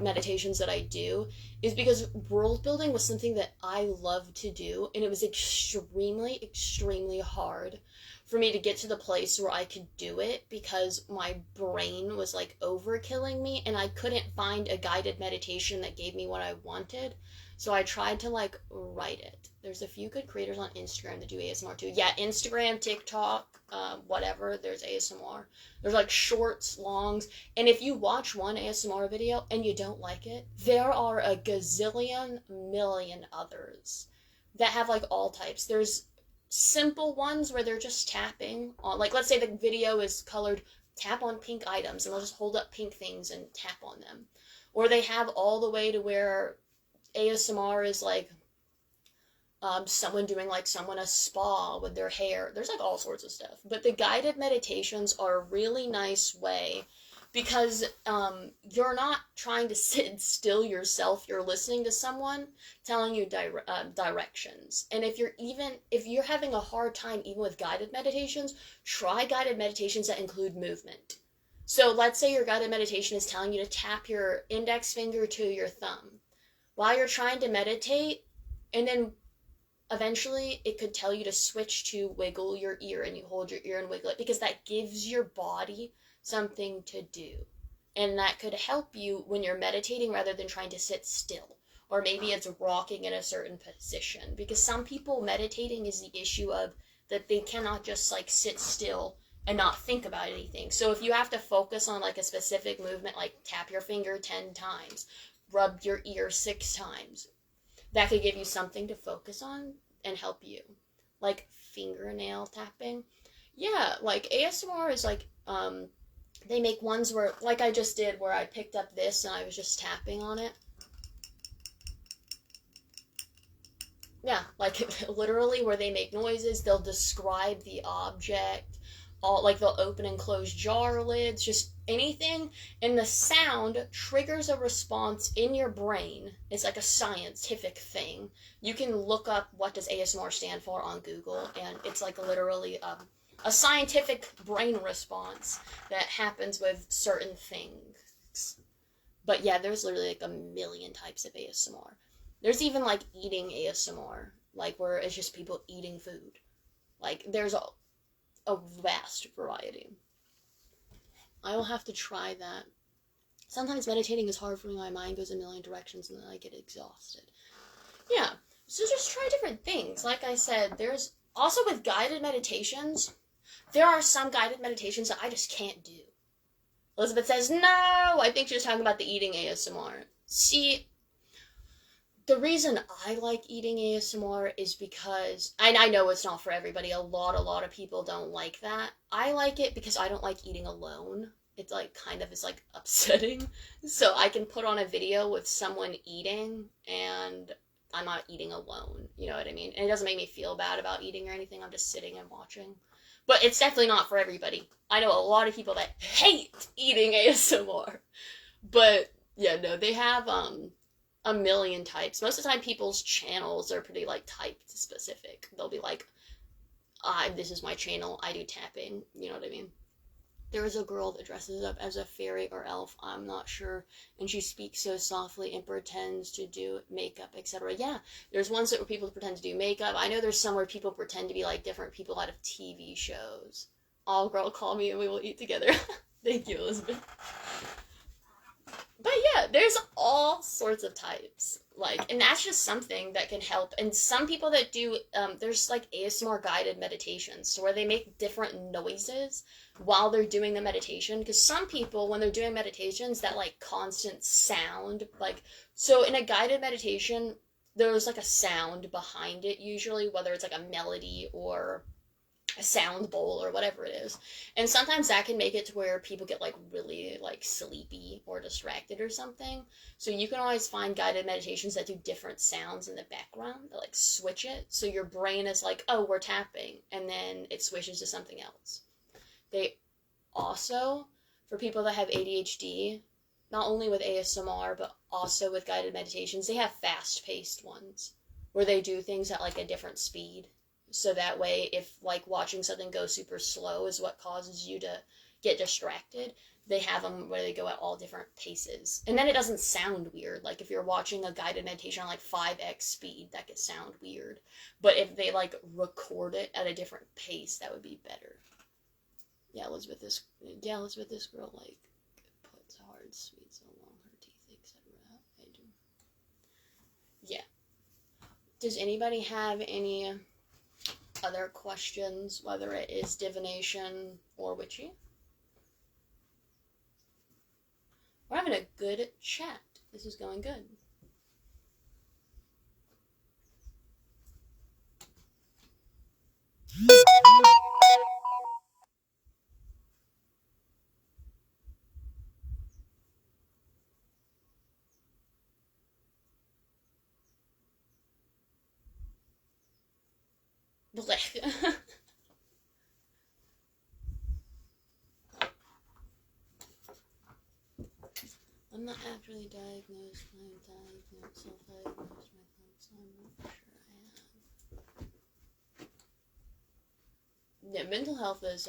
meditations that I do is because world building was something that I love to do, and it was extremely, extremely hard for me to get to the place where I could do it because my brain was like overkilling me, and I couldn't find a guided meditation that gave me what I wanted. So I tried to like write it. There's a few good creators on Instagram that do ASMR too. Yeah, Instagram, TikTok, whatever, there's ASMR. There's like shorts, longs, and if you watch one ASMR video and you don't like it, there are a gazillion million others that have like all types. There's simple ones where they're just tapping on, like, let's say the video is colored tap on pink items, and they'll just hold up pink things and tap on them. Or they have all the way to where ASMR is like someone doing like someone a spa with their hair. There's like all sorts of stuff. But the guided meditations are a really nice way because you're not trying to sit still yourself. You're listening to someone telling you directions. And if you're having a hard time even with guided meditations, try guided meditations that include movement. So let's say your guided meditation is telling you to tap your index finger to your thumb while you're trying to meditate, and then eventually it could tell you to switch to wiggle your ear, and you hold your ear and wiggle it because that gives your body something to do. And that could help you when you're meditating rather than trying to sit still. Or maybe it's rocking in a certain position, because some people meditating is the issue of that they cannot just like sit still and not think about anything. So if you have to focus on like a specific movement, like tap your finger 10 times, rub your ear 6 times, that could give you something to focus on and help you. Like fingernail tapping. Yeah, like ASMR is like, they make ones where, like I just did, where I picked up this and I was just tapping on it. Yeah, like literally where they make noises, they'll describe the object, like they'll open and close jar lids, just anything, and the sound triggers a response in your brain. It's like a scientific thing. You can look up what does ASMR stand for on Google, and it's like literally a scientific brain response that happens with certain things. But yeah, there's literally like a million types of ASMR. There's even like eating ASMR, like where it's just people eating food. Like there's a vast variety. I will have to try that. Sometimes meditating is hard for me. My mind goes a million directions and then I get exhausted. Yeah, so just try different things. Like I said, there's also with guided meditations, there are some guided meditations that I just can't do. Elizabeth says, no, I think she was talking about the eating ASMR. See, the reason I like eating ASMR is because, and I know it's not for everybody, a lot of people don't like that. I like it because I don't like eating alone. It's like kind of is like upsetting. So I can put on a video with someone eating and I'm not eating alone. You know what I mean? And it doesn't make me feel bad about eating or anything. I'm just sitting and watching. But it's definitely not for everybody. I know a lot of people that hate eating ASMR. But yeah, no, they have a million types. Most of the time people's channels are pretty like typed specific. They'll be like, this is my channel, I do tapping, you know what I mean? There is a girl that dresses up as a fairy or elf, I'm not sure, and she speaks so softly and pretends to do makeup, etc. Yeah, there's ones that where people pretend to do makeup. I know there's some where people pretend to be like different people out of TV shows. Oh, girl, call me and we will eat together. Thank you, Elizabeth. But yeah, there's all sorts of types, like, and that's just something that can help. And some people that do, there's like ASMR guided meditations, so where they make different noises while they're doing the meditation. Because some people, when they're doing meditations, that like constant sound, like, so in a guided meditation, there's like a sound behind it usually, whether it's like a melody or a sound bowl or whatever it is. And sometimes that can make it to where people get like really like sleepy or distracted or something. So you can always find guided meditations that do different sounds in the background that like switch it. So your brain is like, oh, we're tapping. And then it switches to something else. They also, for people that have ADHD, not only with ASMR, but also with guided meditations, they have fast-paced ones where they do things at like a different speed. so that way if like watching something go super slow is what causes you to get distracted, they have them where they go at all different paces. And then it doesn't sound weird. Like if you're watching a guided meditation on like 5x speed, that could sound weird. But if they like record it at a different pace, that would be better. Yeah, Elizabeth, this girl like puts hard sweets along her teeth, etc. I do. Yeah. Does anybody have any other questions, whether it is divination or witchy? We're having a good chat. This is going good. Blech. I'm not actually diagnosed. I'm diagnosed, self-diagnosed myself, so I'm not sure I have. Yeah, mental health is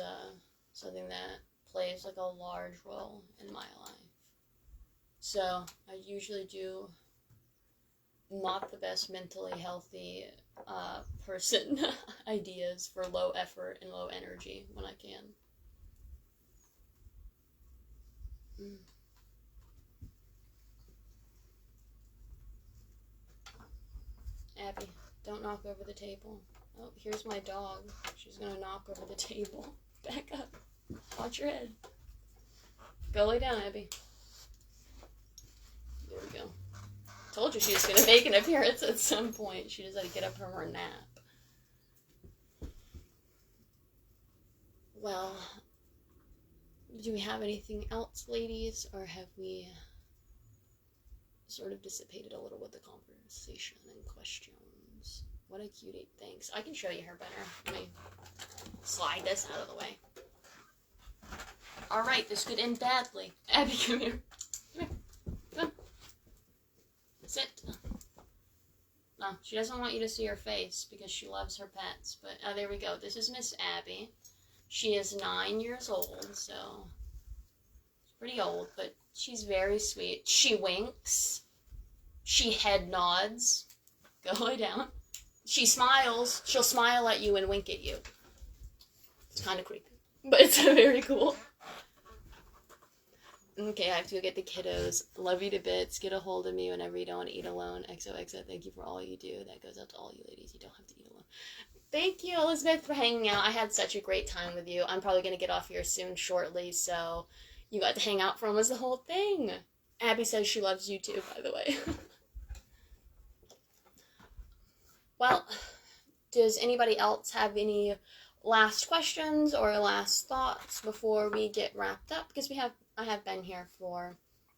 something that plays like a large role in my life. So I usually do not the best mentally healthy person ideas for low effort and low energy when I can. Abby, don't knock over the table. Oh, here's my dog. She's gonna knock over the table. Back up. Watch your head. Go lay down, Abby. There we go. Told you she was gonna make an appearance at some point. She just had to get up from her nap. Well, do we have anything else, ladies, or have we sort of dissipated a little with the conversation and questions? What a cutie. Thanks. I can show you her better. Let me slide this out of the way. Alright, this could end badly. Abby, come here. Come here. Come on. Sit. No, she doesn't want you to see her face because she loves her pets. But, there we go. This is Miss Abby. She is 9 years old, so she's pretty old, but she's very sweet. She winks. She head nods. Go lay down. She smiles. She'll smile at you and wink at you. It's kind of creepy, but it's very cool. Okay, I have to go get the kiddos. Love you to bits. Get a hold of me whenever you don't want to eat alone. XOXO, thank you for all you do. That goes out to all you ladies. You don't have to eat alone. Thank you, Elizabeth, for hanging out. I had such a great time with you. I'm probably going to get off here soon, shortly, so you got to hang out for almost the whole thing. Abby says she loves you too, by the way. Well, does anybody else have any last questions or last thoughts before we get wrapped up? Because I have been here for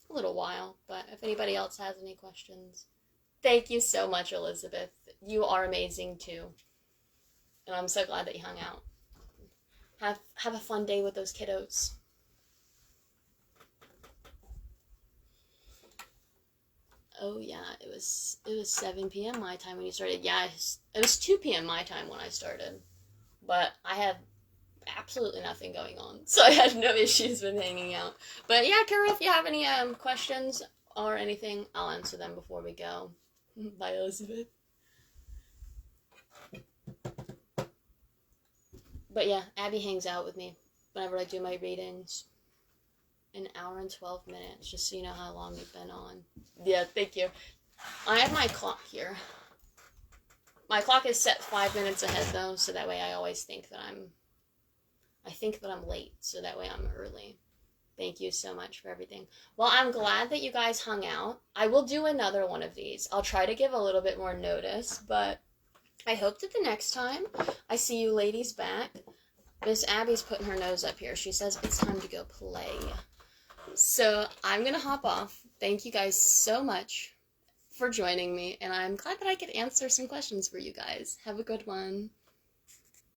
a little while, but if anybody else has any questions. Thank you so much, Elizabeth. You are amazing too. And I'm so glad that you hung out. Have a fun day with those kiddos. Oh yeah, it was 7 p.m. my time when you started. Yeah, it was 2 p.m. my time when I started. But I had absolutely nothing going on, so I had no issues with hanging out. But yeah, Kara, if you have any questions or anything, I'll answer them before we go. Bye, Elizabeth. But yeah, Abby hangs out with me whenever I do my readings. An hour and 12 minutes, just so you know how long you've been on. Yeah, thank you. I have my clock here. My clock is set 5 minutes ahead, though, so that way I always think that I'm late, so that way I'm early. Thank you so much for everything. Well, I'm glad that you guys hung out. I will do another one of these. I'll try to give a little bit more notice, but I hope that the next time I see you ladies back. Miss Abby's putting her nose up here. She says it's time to go play. So I'm going to hop off. Thank you guys so much for joining me, and I'm glad that I could answer some questions for you guys. Have a good one.